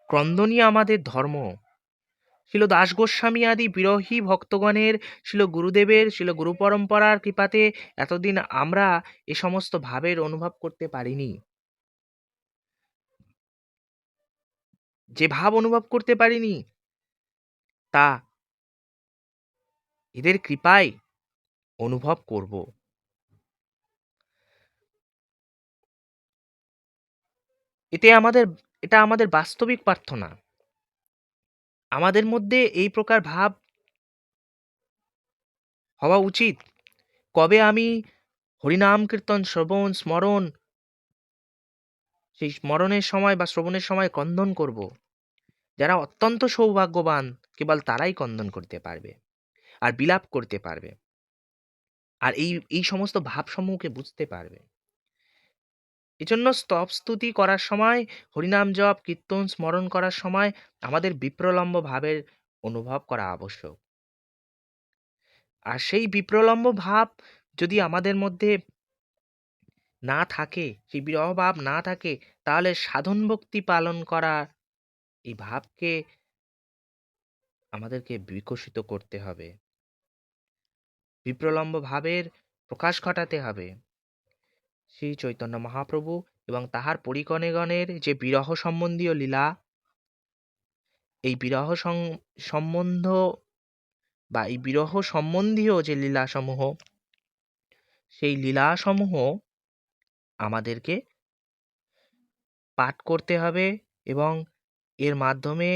ক্রন্দনই আমাদের ধর্ম। শিল দাস গোস্বামী আদি বিরহী ভক্তগণের, শিল গুরুদেবের, শিল গুরু পরম্পরার কৃপাতে এতদিন আমরা এ সমস্ত ভাবের অনুভব করতে পারিনি। যে ভাব অনুভব করতে পারিনি, তা এদের কৃপায় অনুভব করব। এটা আমাদের বাস্তবিক প্রার্থনা। আমাদের মধ্যে এই প্রকার ভাব হওয়া উচিত। কবে আমি হরিনাম কীর্তন শ্রবণ স্মরণ, সেই স্মরণের সময় বা শ্রবণের সময় ক্রন্দন করব। যারা অত্যন্ত সৌভাগ্যবান, কেবল তারাই ক্রন্দন করতে পারবে আর বিলাপ করতে পারবে, আর এই সমস্ত ভাবসমূহকে বুঝতে পারবে। এজন্য স্তব স্তুতি করার সময়, হরিনাম জপ কীর্তন স্মরণ করার সময় আমাদের বিপ্রলম্ব ভাবের অনুভব করা আবশ্যক। আর সেই বিপ্রলম্ব ভাব যদি আমাদের মধ্যে না থাকে, সেই বিরহ ভাব না থাকে, তাহলে সাধন ভক্তি পালন করা এই ভাবকে আমাদেরকে বিকশিত করতে হবে, বিপ্রলম্ব ভাবের প্রকাশ ঘটাতে হবে। শ্রী চৈতন্য মহাপ্রভু এবং তাহার পরিগণেগণের যে বিরহ সম্বন্ধীয় লীলা, এই বিরহ সম্বন্ধ বা এই বিরহ সম্বন্ধীয় যে লীলাসমূহ, সেই লীলাসমূহ আমাদেরকে পাঠ করতে হবে এবং এর মাধ্যমে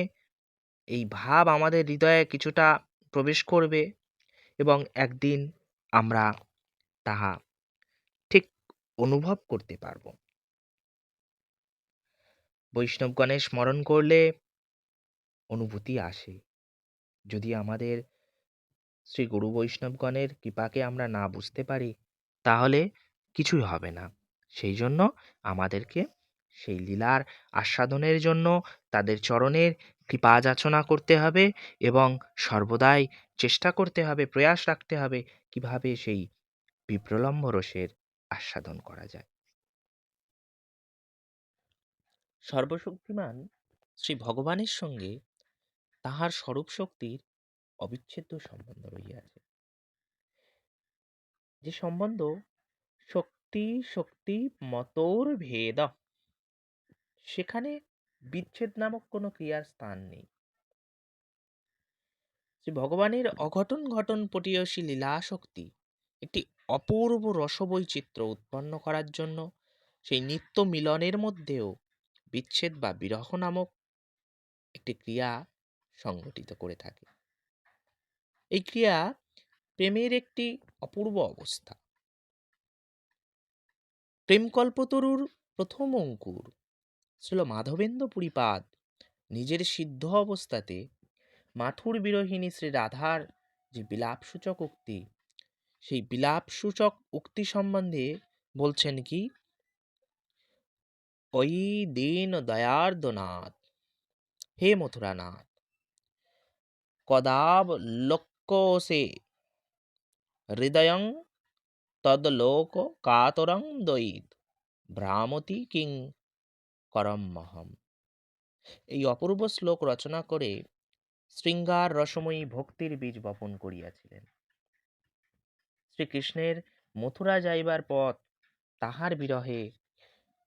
এই ভাব আমাদের হৃদয়ে কিছুটা প্রবেশ করবে এবং একদিন আমরা তাহা ঠিক অনুভব করতে পারব। বৈষ্ণবগণের স্মরণ করলে অনুভূতি আসে। যদি আমাদের শ্রী গুরু বৈষ্ণবগণের কৃপাকে আমরা না বুঝতে পারি, তাহলে কিছুই হবে না। সেই জন্য আমাদেরকে সেই লীলার আস্বাদনের জন্য তাদের চরণের কৃপা যাচনা করতে হবে এবং সর্বদাই চেষ্টা করতে হবে, প্রয়াস রাখতে হবে কিভাবে সেই বিপ্রলম্ব রসের আস্বাদন করা যায়। সর্বশক্তিমান শ্রী ভগবানের সঙ্গে তাহার স্বরূপ শক্তির অবিচ্ছেদ্য সম্বন্ধ রহিয়াছে। যে সম্বন্ধ শক্তি শক্তি মতোর ভেদ, সেখানে বিচ্ছেদ নামক কোনো ক্রিয়ার স্থান নেই। শ্রী ভগবানের অঘটন ঘটন পটীয়সী লীলা শক্তি একটি অপূর্ব রসবৈচিত্র্য উৎপন্ন করার জন্য সেই নিত্য মিলনের মধ্যেও বিচ্ছেদ বা বিরহ নামক একটি ক্রিয়া সংগঠিত করে থাকে। এই ক্রিয়া প্রেমের একটি অপূর্ব অবস্থা। প্রেমকল্পতরুর প্রথম অঙ্কুর ছিল মাধবেন্দ্র পুরীপাদ নিজের সিদ্ধ অবস্থাতে মাথুর বিরহিণী শ্রী রাধার যে বিলাপসূচক উক্তি, সেই বিলাপসূচক উক্তি সম্বন্ধে বলছেন কি, ওই দীন দয়ার্দনাথ, হে মথুরানাথ, কদাব লোক্যসে হৃদয়ং তদলোক কাতরং দয়িত ভ্রামতি কিং করমহম। এই অপূর্ব শ্লোক রচনা করে শৃঙ্গার রসময়ী ভক্তির বীজ বপন করিয়াছিলেন। শ্রীকৃষ্ণের মথুরা যাইবার পথ, তাহার বিরহে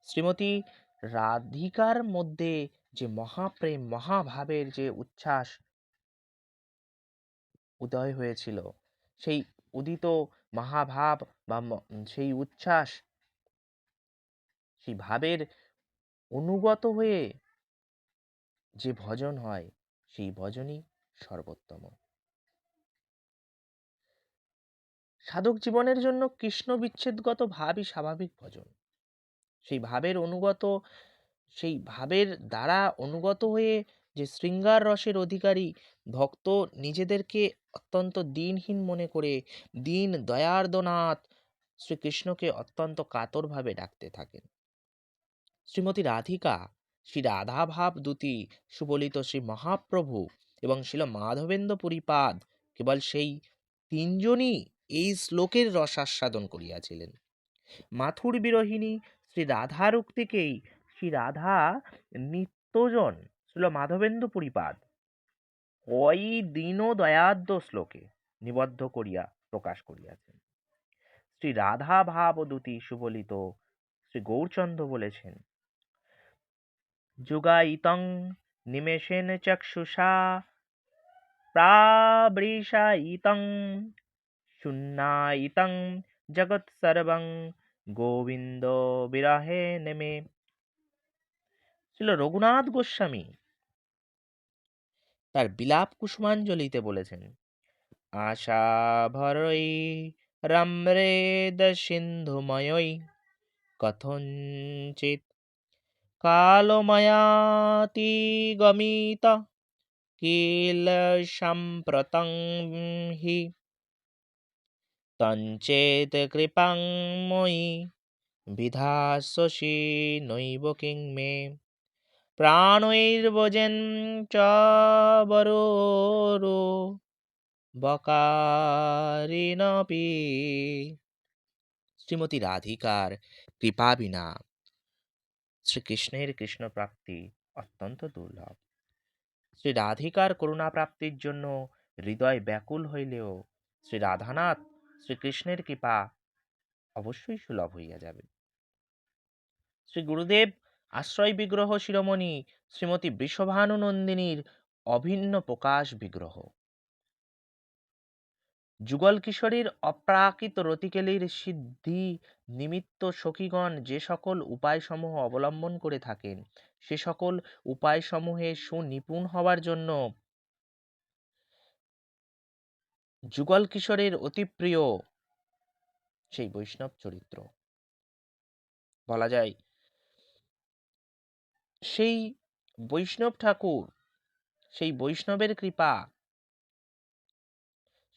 শ্রীমতী রাধিকার মধ্যে যে মহাপ্রেম মহাভাবের যে উচ্ছ্বাস উদয় হয়েছিল, সেই উদিত মহাভাব বা সেই উচ্ছ্বাস, সেই ভাবের অনুগত হয়ে যে ভজন হয়, সেই ভজনই সর্বোত্তম। সাধক জীবনের জন্য কৃষ্ণ বিচ্ছেদগত ভাবই স্বাভাবিক ভজন। সেই ভাবের অনুগত, সেই ভাবের দ্বারা অনুগত হয়ে যে শৃঙ্গার রসের অধিকারী ভক্ত নিজেদেরকে অত্যন্ত দীনহীন মনে করে দীন দয়ার্দনাথ শ্রীকৃষ্ণকে অত্যন্ত কাতরভাবে ডাকতে থাকেন। শ্রীমতী রাধিকা, শ্রী রাধা ভাব দূতী সুবলিত শ্রী মহাপ্রভু এবং শিল মাধবেন্দ্র পুরীপাদ, কেবল সেই তিনজনই এই শ্লোকের রসাস্বাদন করিয়াছিলেন। মাথুর বিরহিণী শ্রী রাধার উক্তিকেই শ্রী রাধা নিত্যজন শ্রীল মাধবেন্দ্র পুরীপাদ ওই দীন দয়াদ্য শ্লোকে নিবদ্ধ করিয়া প্রকাশ করিয়াছেন। শ্রী রাধা ভাবদূতী সুবলিত শ্রী গৌরচন্দ্র বলেছেন, যুগায়িতং নিমেষেন চক্ষুষা প্রাবৃষায়িতং শূন্যায়িতং জগৎ সর্বং গোবিন্দ বিরহে নেমে। ছিল রঘুনাথ গোস্বামী তার বিলাপ কুসুমাঞ্জলিতে বলেছেন, আশা ভরই রম্রেদ সিন্ধুময়ই কথঞ্চিত কালময়াতি গমিত কিল সম্প্রতং হি তঞ্চেত কৃপাং মই বিধাস্যসি নৈব কিং মে প্রাণৈর্ভোজেন চ বরোরো বকারিণপি। শ্রীমতী রাধিকার কৃপা বিনা শ্রীকৃষ্ণের কৃষ্ণ প্রাপ্তি অত্যন্ত দুর্লভ। শ্রী রাধিকার করুণা প্রাপ্তির জন্য হৃদয় ব্যাকুল হইলেও শ্রী রাধানাথ শ্রীকৃষ্ণের কৃপা অবশ্যই সুলভ হইয়া যাবে। শ্রী গুরুদেব আশ্রয় বিগ্রহ শিরোমণি শ্রীমতী বৃষভানু নন্দিনীর অভিন্ন প্রকাশ বিগ্রহ। যুগল কিশোরীর অপ্রাকৃত রতিকেলির সিদ্ধি নিমিত্ত সখীগণ যে সকল উপায়সমূহ অবলম্বন করে থাকেন, সে সকল উপায়সমূহে সুনিপুণ হওয়ার জন্য যুগল কিশোরের অতি প্রিয় সেই বৈষ্ণব চরিত্র বলা যায়, সেই বৈষ্ণব ঠাকুর, সেই বৈষ্ণবের কৃপা,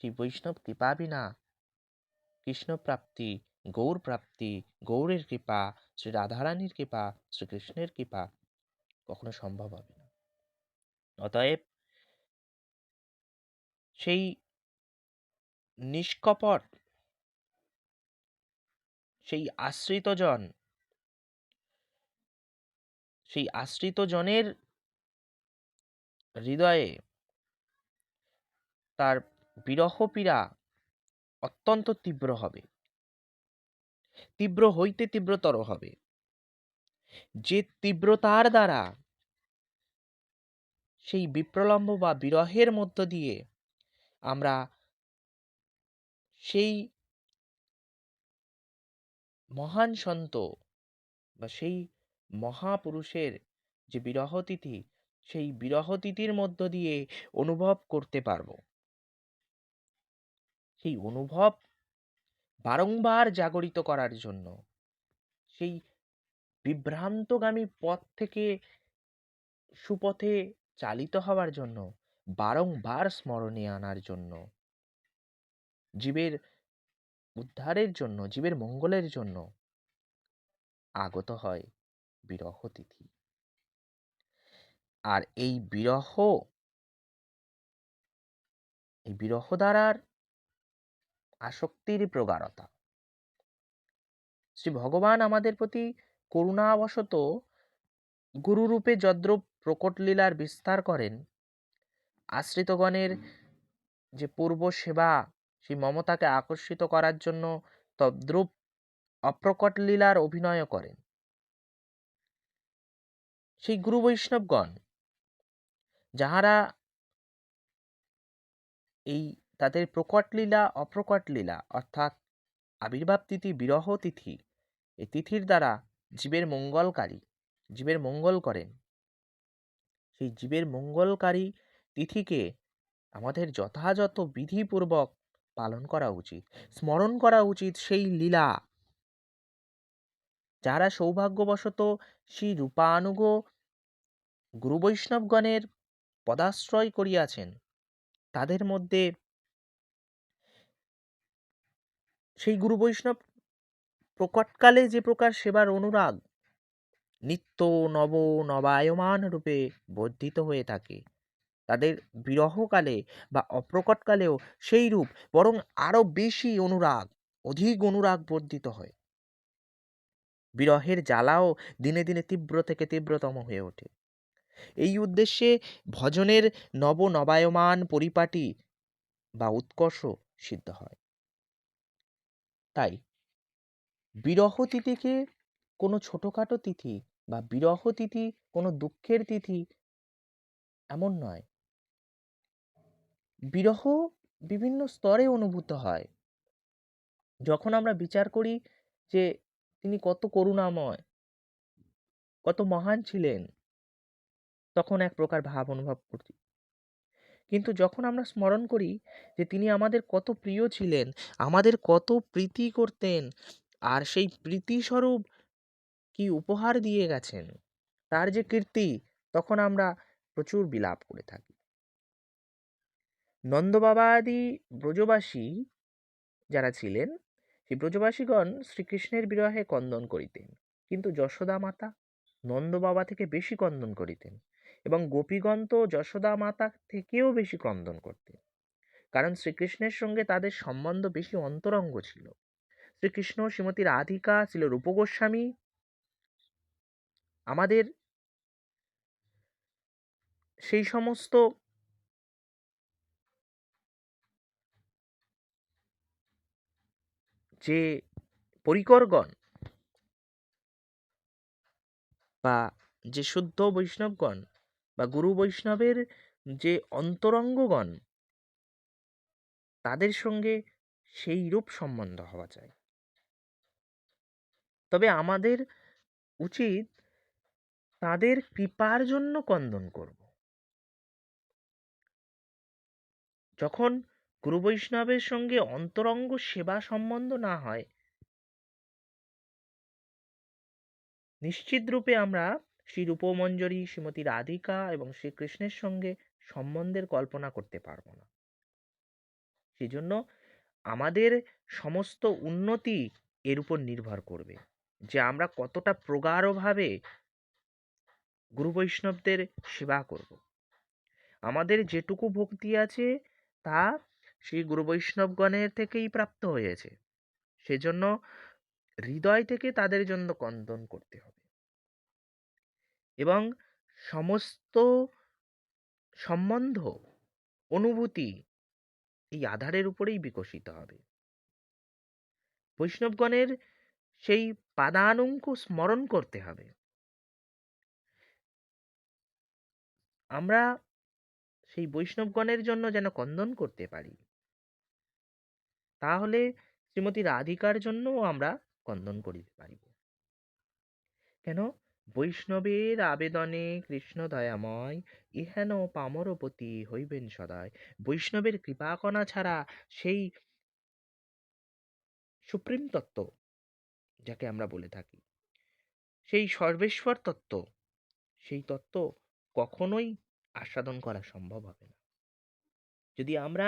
সেই বৈষ্ণব কৃপা বিনা কৃষ্ণ প্রাপ্তি, গৌর প্রাপ্তি, গৌরের কৃপা, শ্রী রাধারানীর কৃপা, শ্রীকৃষ্ণের কৃপা কখনো সম্ভব হবে না। অতএব সেই নিষ্কপট, সেই আশ্রিতজনের হৃদয়ে তার বিরহ পীড়া অত্যন্ত তীব্র হবে, তীব্র হইতে তীব্রতর হবে, যে তীব্রতার দ্বারা সেই বিপ্রলম্ব বা বিরহের মধ্য দিয়ে আমরা সেই মহান সন্ত বা সেই মহাপুরুষের যে বিরহ তিথি, সেই বিরহ তিথির মধ্য দিয়ে অনুভব করতে পারব। সেই অনুভব বারংবার জাগরিত করার জন্য, সেই বিভ্রান্তগামী পথ থেকে সুপথে চালিত হওয়ার জন্য, বারংবার স্মরণে আনার জন্য, জীবের উদ্ধারের জন্য, জীবের মঙ্গলের জন্য আগত হয় বিরহ তিথি। আর এই বিরহ দ্বারার আসক্তির প্রগাঢ়তা, শ্রী ভগবান আমাদের প্রতি করুণাবশত গুরুরূপে যদ্রূপ প্রকট লীলার বিস্তার করেন, আশ্রিতগণের যে পূর্ব সেবা, সেই মমতাকে আকর্ষিত করার জন্য তদ্রূপ অপ্রকট লীলার অভিনয় করেন। সেই গুরু বৈষ্ণবগণ যাহারা এই তাদের প্রকট লীলা, অপ্রকট লীলা অর্থাৎ আবির্ভাব তিথি, বিরহ তিথি, এই তিথির দ্বারা জীবের মঙ্গলকারী, জীবের মঙ্গল করেন, সেই জীবের মঙ্গলকারী তিথিকে আমাদের যথাযথ বিধিপূর্বক পালন করা উচিত, স্মরণ করা উচিত সেই লীলা। যারা সৌভাগ্যবশত শ্রী রূপানুগ গুরু বৈষ্ণবগণের পদাশ্রয় করিয়াছেন, তাদের মধ্যে সেই গুরু বৈষ্ণব প্রকটকালে যে প্রকার সেবার অনুরাগ নিত্য নব নবায়মান রূপে বর্ধিত হয়ে থাকে, তাদের বিরহকালে বা অপ্রকটকালেও সেই রূপ, বরং আরো বেশি অনুরাগ, অধিক অনুরাগ বর্ধিত হয়। বিরহের জ্বালাও দিনে দিনে তীব্র থেকে তীব্রতম হয়ে ওঠে। এই উদ্দেশ্যে ভজনের নবায়মান পরিপাটি বা উৎকর্ষ সিদ্ধ হয়। তাই বিরহ তিথিকে কোনো ছোটখাটো তিথি বা বিরহ তিথি কোনো দুঃখের তিথি এমন নয়। বিরহ বিভিন্ন স্তরে অনুভূত হয়। যখন আমরা বিচার করি যে তিনি কত করুণাময়, কত মহান ছিলেন, তখন এক প্রকার ভাব অনুভব করি। কিন্তু যখন আমরা স্মরণ করি যে তিনি আমাদের কত প্রিয় ছিলেন, আমাদের কত প্রীতি করতেন, আর সেই প্রীতিস্বরূপ কি উপহার দিয়ে গেছেন, তার যে কীর্তি, তখন আমরা প্রচুর বিলাপ করে থাকি। নন্দবাবা আদি ব্রজবাসী যারা ছিলেন, সেই ব্রজবাসীগণ শ্রীকৃষ্ণের বিরহে ক্রন্দন করিতেন, কিন্তু যশোদা মাতা নন্দ বাবা থেকে বেশি ক্রন্দন করিতেন, এবং গোপীগণ তো যশোদা মাতা থেকেও বেশি ক্রন্দন করতেন। কারণ শ্রীকৃষ্ণের সঙ্গে তাদের সম্বন্ধ বেশি অন্তরঙ্গ ছিল। শ্রীকৃষ্ণ, শ্রীমতী রাধিকা, ছিল রূপ গোস্বামী আমাদের সেই সমস্ত যে পরিকরগণ বা যে শুদ্ধ বৈষ্ণবগণ বা গুরু বৈষ্ণবের যে অন্তরঙ্গগণ, তাদের সঙ্গে সেই রূপ সম্বন্ধ হওয়া চাই। তবে আমাদের উচিত তাদের কৃপার জন্য কন্দন করব। যখন গুরু বৈষ্ণবের সঙ্গে অন্তরঙ্গ সেবা সম্বন্ধ না হয়, নিশ্চিত রূপে আমরা শ্রী রূপমঞ্জরী, শ্রীমতী রাধিকা এবং শ্রীকৃষ্ণের সঙ্গে সম্বন্ধের কল্পনা করতে পারব না। সেজন্য আমাদের সমস্ত উন্নতি এর উপর নির্ভর করবে যে আমরা কতটা প্রগাঢ়ভাবে গুরু বৈষ্ণবদের সেবা করব। আমাদের যেটুকু ভক্তি আছে তা সেই গুরু বৈষ্ণবগণের থেকেই প্রাপ্ত হয়েছে। সেজন্য হৃদয় থেকে তাদের জন্য কন্দন করতে হবে এবং সমস্ত সম্বন্ধ, অনুভূতি এই আধারের উপরেই বিকশিত হবে। বৈষ্ণবগণের সেই পাদানুঙ্ক স্মরণ করতে হবে। আমরা সেই বৈষ্ণবগণের জন্য যেন কন্দন করতে পারি, তাহলে শ্রীমতী রাধিকার জন্যও আমরা কন্দন করিতে পারিব। কেন? বৈষ্ণবের আবেদনে কৃষ্ণ দয়াময় ইহেন পামরপতি হইবেন সদায়। বৈষ্ণবের কৃপাকণা ছাড়া সেই সুপ্রিম তত্ত্ব যাকে আমরা বলে থাকি, সেই সর্বেশ্বর তত্ত্ব, সেই তত্ত্ব কখনোই আস্বাদন করা সম্ভব হবে না। যদি আমরা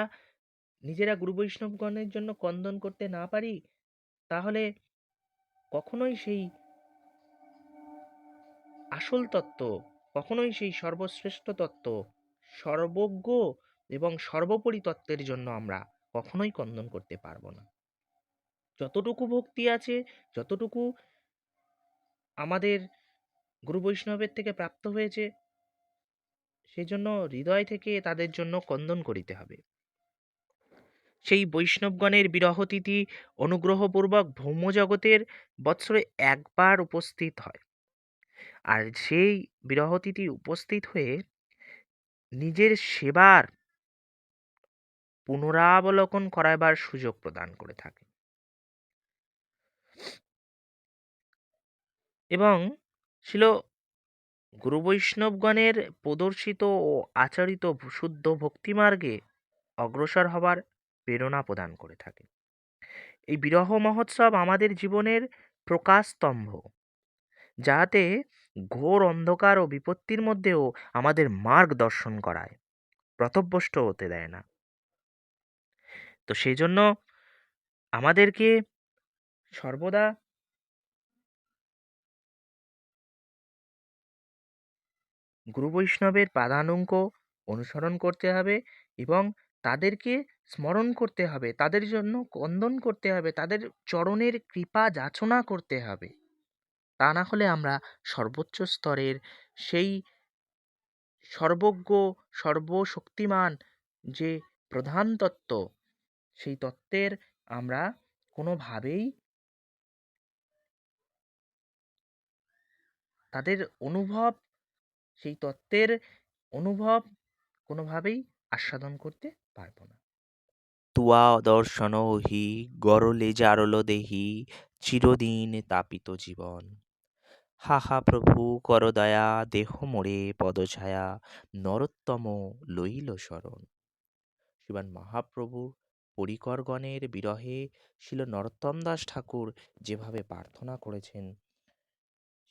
নিজেরা গুরু বৈষ্ণবগণের জন্য কন্দন করতে না পারি, তাহলে কখনোই সেই আসল তত্ত্ব, কখনোই সেই সর্বশ্রেষ্ঠ তত্ত্ব, সর্বজ্ঞ এবং সর্বোপরি তত্ত্বের জন্য আমরা কখনোই কন্দন করতে পারবো না। যতটুকু ভক্তি আছে, যতটুকু আমাদের গুরু বৈষ্ণবের থেকে প্রাপ্ত হয়েছে, সেজন্য হৃদয় থেকে তাদের জন্য কন্দন করিতে হবে। সেই বৈষ্ণবগণের বিরহ তিথি অনুগ্রহপূর্বক ভৌমজগতের বৎসরে একবার উপস্থিত হয়, আর সেই বিরহ তিথি উপস্থিত হয়ে নিজের সেবার পুনরাবলোকন করাবার সুযোগ প্রদান করে থাকে এবং ছিল গুরু বৈষ্ণবগণের প্রদর্শিত ও আচরিত শুদ্ধ ভক্তিমার্গে অগ্রসর হবার প্রেরণা প্রদান করে থাকে। এই বিরহ মহোৎসব আমাদের জীবনের প্রকাশস্তম্ভ, যাহাতে ঘোর অন্ধকার ও বিপত্তির মধ্যেও আমাদের মার্গ দর্শন করায়, পথভ্রষ্ট হতে দেয় না। তো সেই জন্য আমাদেরকে সর্বদা গুরু বৈষ্ণবের পাদানুঙ্ক অনুসরণ করতে হবে এবং তাদেরকে স্মরণ করতে হবে, তাদের জন্য কন্দন করতে হবে, তাদের চরণের কৃপা যাচনা করতে হবে। তা না হলে আমরা সর্বোচ্চ স্তরের সেই সর্বজ্ঞ, সর্বশক্তিমান যে প্রধান তত্ত্ব, সেই তত্ত্বের আমরা কোনোভাবেই তাদের অনুভব, সেই তত্ত্বের অনুভব কোনোভাবেই আস্বাদন করতে পারব না। তুয়া দর্শন হি গরলে জারল দেহি চিরদিন তাপিত জীবন। হা হা প্রভু কর দয়া দেহ মোরে পদছায়া নরোত্তম লইল শরণ। শ্রীমান মহাপ্রভুর পরিকরগণের বিরহে শিল নরোত্তম দাস ঠাকুর যেভাবে প্রার্থনা করেছেন,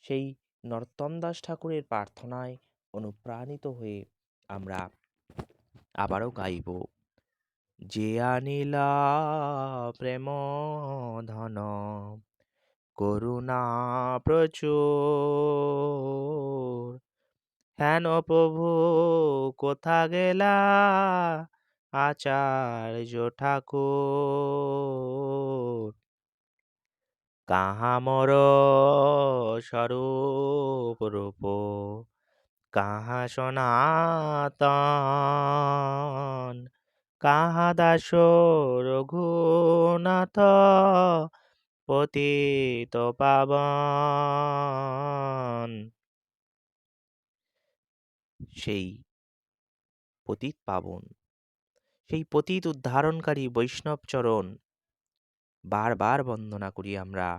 সেই নরোত্তম দাস ঠাকুরের প্রার্থনায় অনুপ্রাণিত হয়ে আমরা আবারও গাইব, যে আনিলা প্রেম ধন করুণা প্রচুর, হেন প্রভু কোথা গেলা আচার্য ঠাকুর, কাহা মোর স্বরূপ রূপ, কাহা সনাতন, কাহা দাস রঘুনাথ, পতিত পাবন। সেই পতিত পাবন, সেই পতিত উদ্ধারণকারী বৈষ্ণব চরণ বারবার বন্দনা করি আমরা।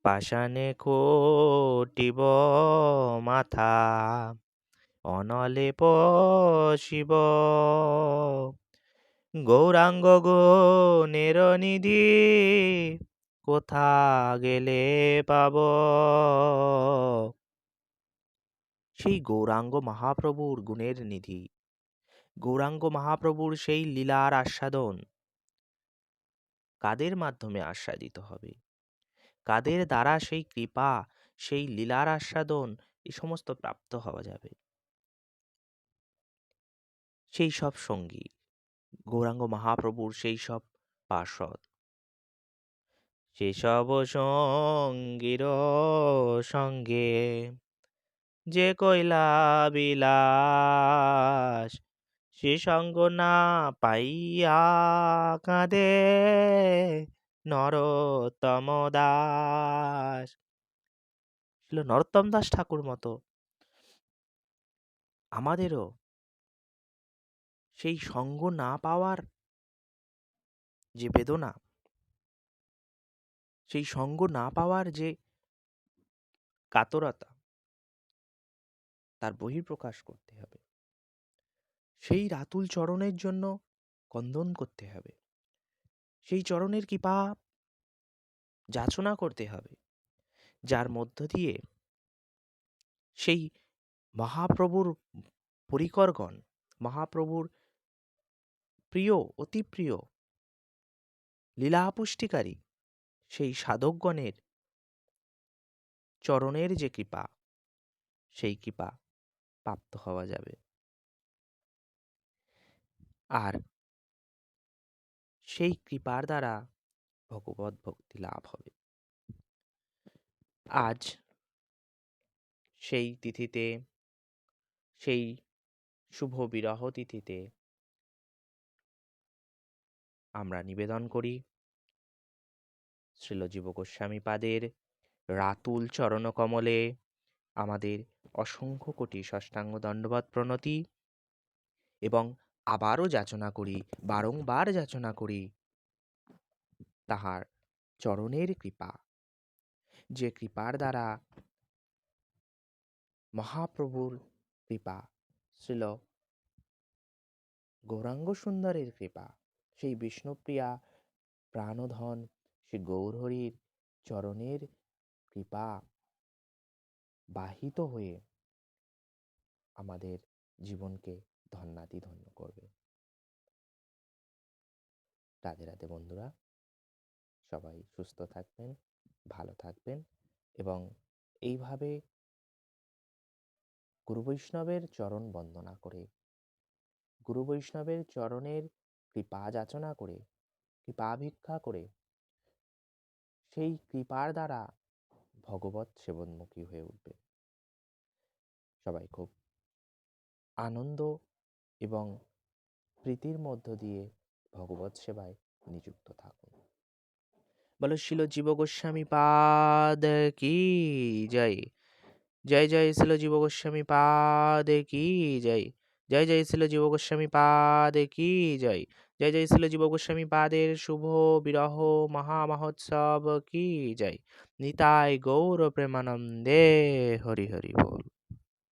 পাষাণে কোটিব মাথা, অনলে শিব, গৌরাঙ্গ গুণের নিধি, কোথা গেলে পাব। সেই গৌরাঙ্গ মহাপ্রভুর গুণের নিধি, গৌরাঙ্গ মহাপ্রভুর সেই লীলার আস্বাদন কাদের মাধ্যমে আস্বাদিত হবে, কাদের দ্বারা সেই কৃপা, সেই লীলার আস্বাদন এই সমস্ত প্রাপ্ত হওয়া যাবে। সেই সব সঙ্গী, গৌরাঙ্গ মহাপ্রভুর সেই সব পার্ষদ, সেসব সঙ্গীর সঙ্গে যে কইলা বিলাস, সে সঙ্গ না পাইয়া কাঁদে নরোত্তম দাস। ছিল নরোত্তম দাস ঠাকুর মতো আমাদেরও সেই সঙ্গ না পাওয়ার যে বেদনা, সেই সঙ্গ না পাওয়ার যে কাতরতা, তার বহিঃপ্রকাশ করতে হবে। সেই রাতুল চরণের জন্য কন্দন করতে হবে, সেই চরণের কৃপা যাচনা করতে হবে, যার মধ্য দিয়ে সেই মহাপ্রভুর পরিকরগণ, মহাপ্রভুর প্রিয়, অতি প্রিয় লীলা পুষ্টিকারী সেই সাধকগণের চরণের যে কৃপা, সেই কৃপা প্রাপ্ত হওয়া যাবে। আর সেই কৃপার দ্বারা ভগবত ভক্তি লাভ হবে। আজ সেই তিথিতে, সেই শুভ বিরহ তিথিতে আমরা নিবেদন করি শ্রীল জীব গোস্বামী পাদের রাতুল চরণকমলে আমাদের অসংখ্য কোটি সাষ্টাঙ্গ দণ্ডবৎ প্রণতি, এবং আবারও যাচনা করি, বারংবার যাচনা করি তাহার চরণের কৃপা, যে কৃপার দ্বারা মহাপ্রভুর কৃপা, শ্রীল গৌরাঙ্গ সুন্দরের কৃপা, সেই বিষ্ণুপ্রিয়া প্রাণধন শ্রী গৌরহরির চরণের কৃপা বাহিত হয়ে আমাদের জীবনকে ধন্যাতিধন্য করবে। রাধে রাধে বন্ধুরা, সবাই সুস্থ থাকবেন, ভালো থাকবেন, এবং এইভাবে গুরু বৈষ্ণবের চরণ বন্দনা করে, গুরু বৈষ্ণবের চরণের কৃপা যাচনা করে, কৃপা ভিক্ষা করে, সেই কৃপার দ্বারা ভগবত সেবনমুখী হয়ে উঠবে। সবাই খুব আনন্দ এবং প্রীতির মধ্য দিয়ে ভগবত সেবায় নিযুক্ত থাকুন। বলো শিল জীব গোস্বামী পাদ কি জয়, জয় জয় শিল জীব গোস্বামী পাদ কি জয়, জয় জয় শিল জীব গোস্বামী পাদ কি জয়, জয় জয় শিল জীব গোস্বামী পাদের শুভ বিরহ মহামহোৎসব কি জয়। নিতাই গৌর প্রেমানন্দে, হরি হরি বল।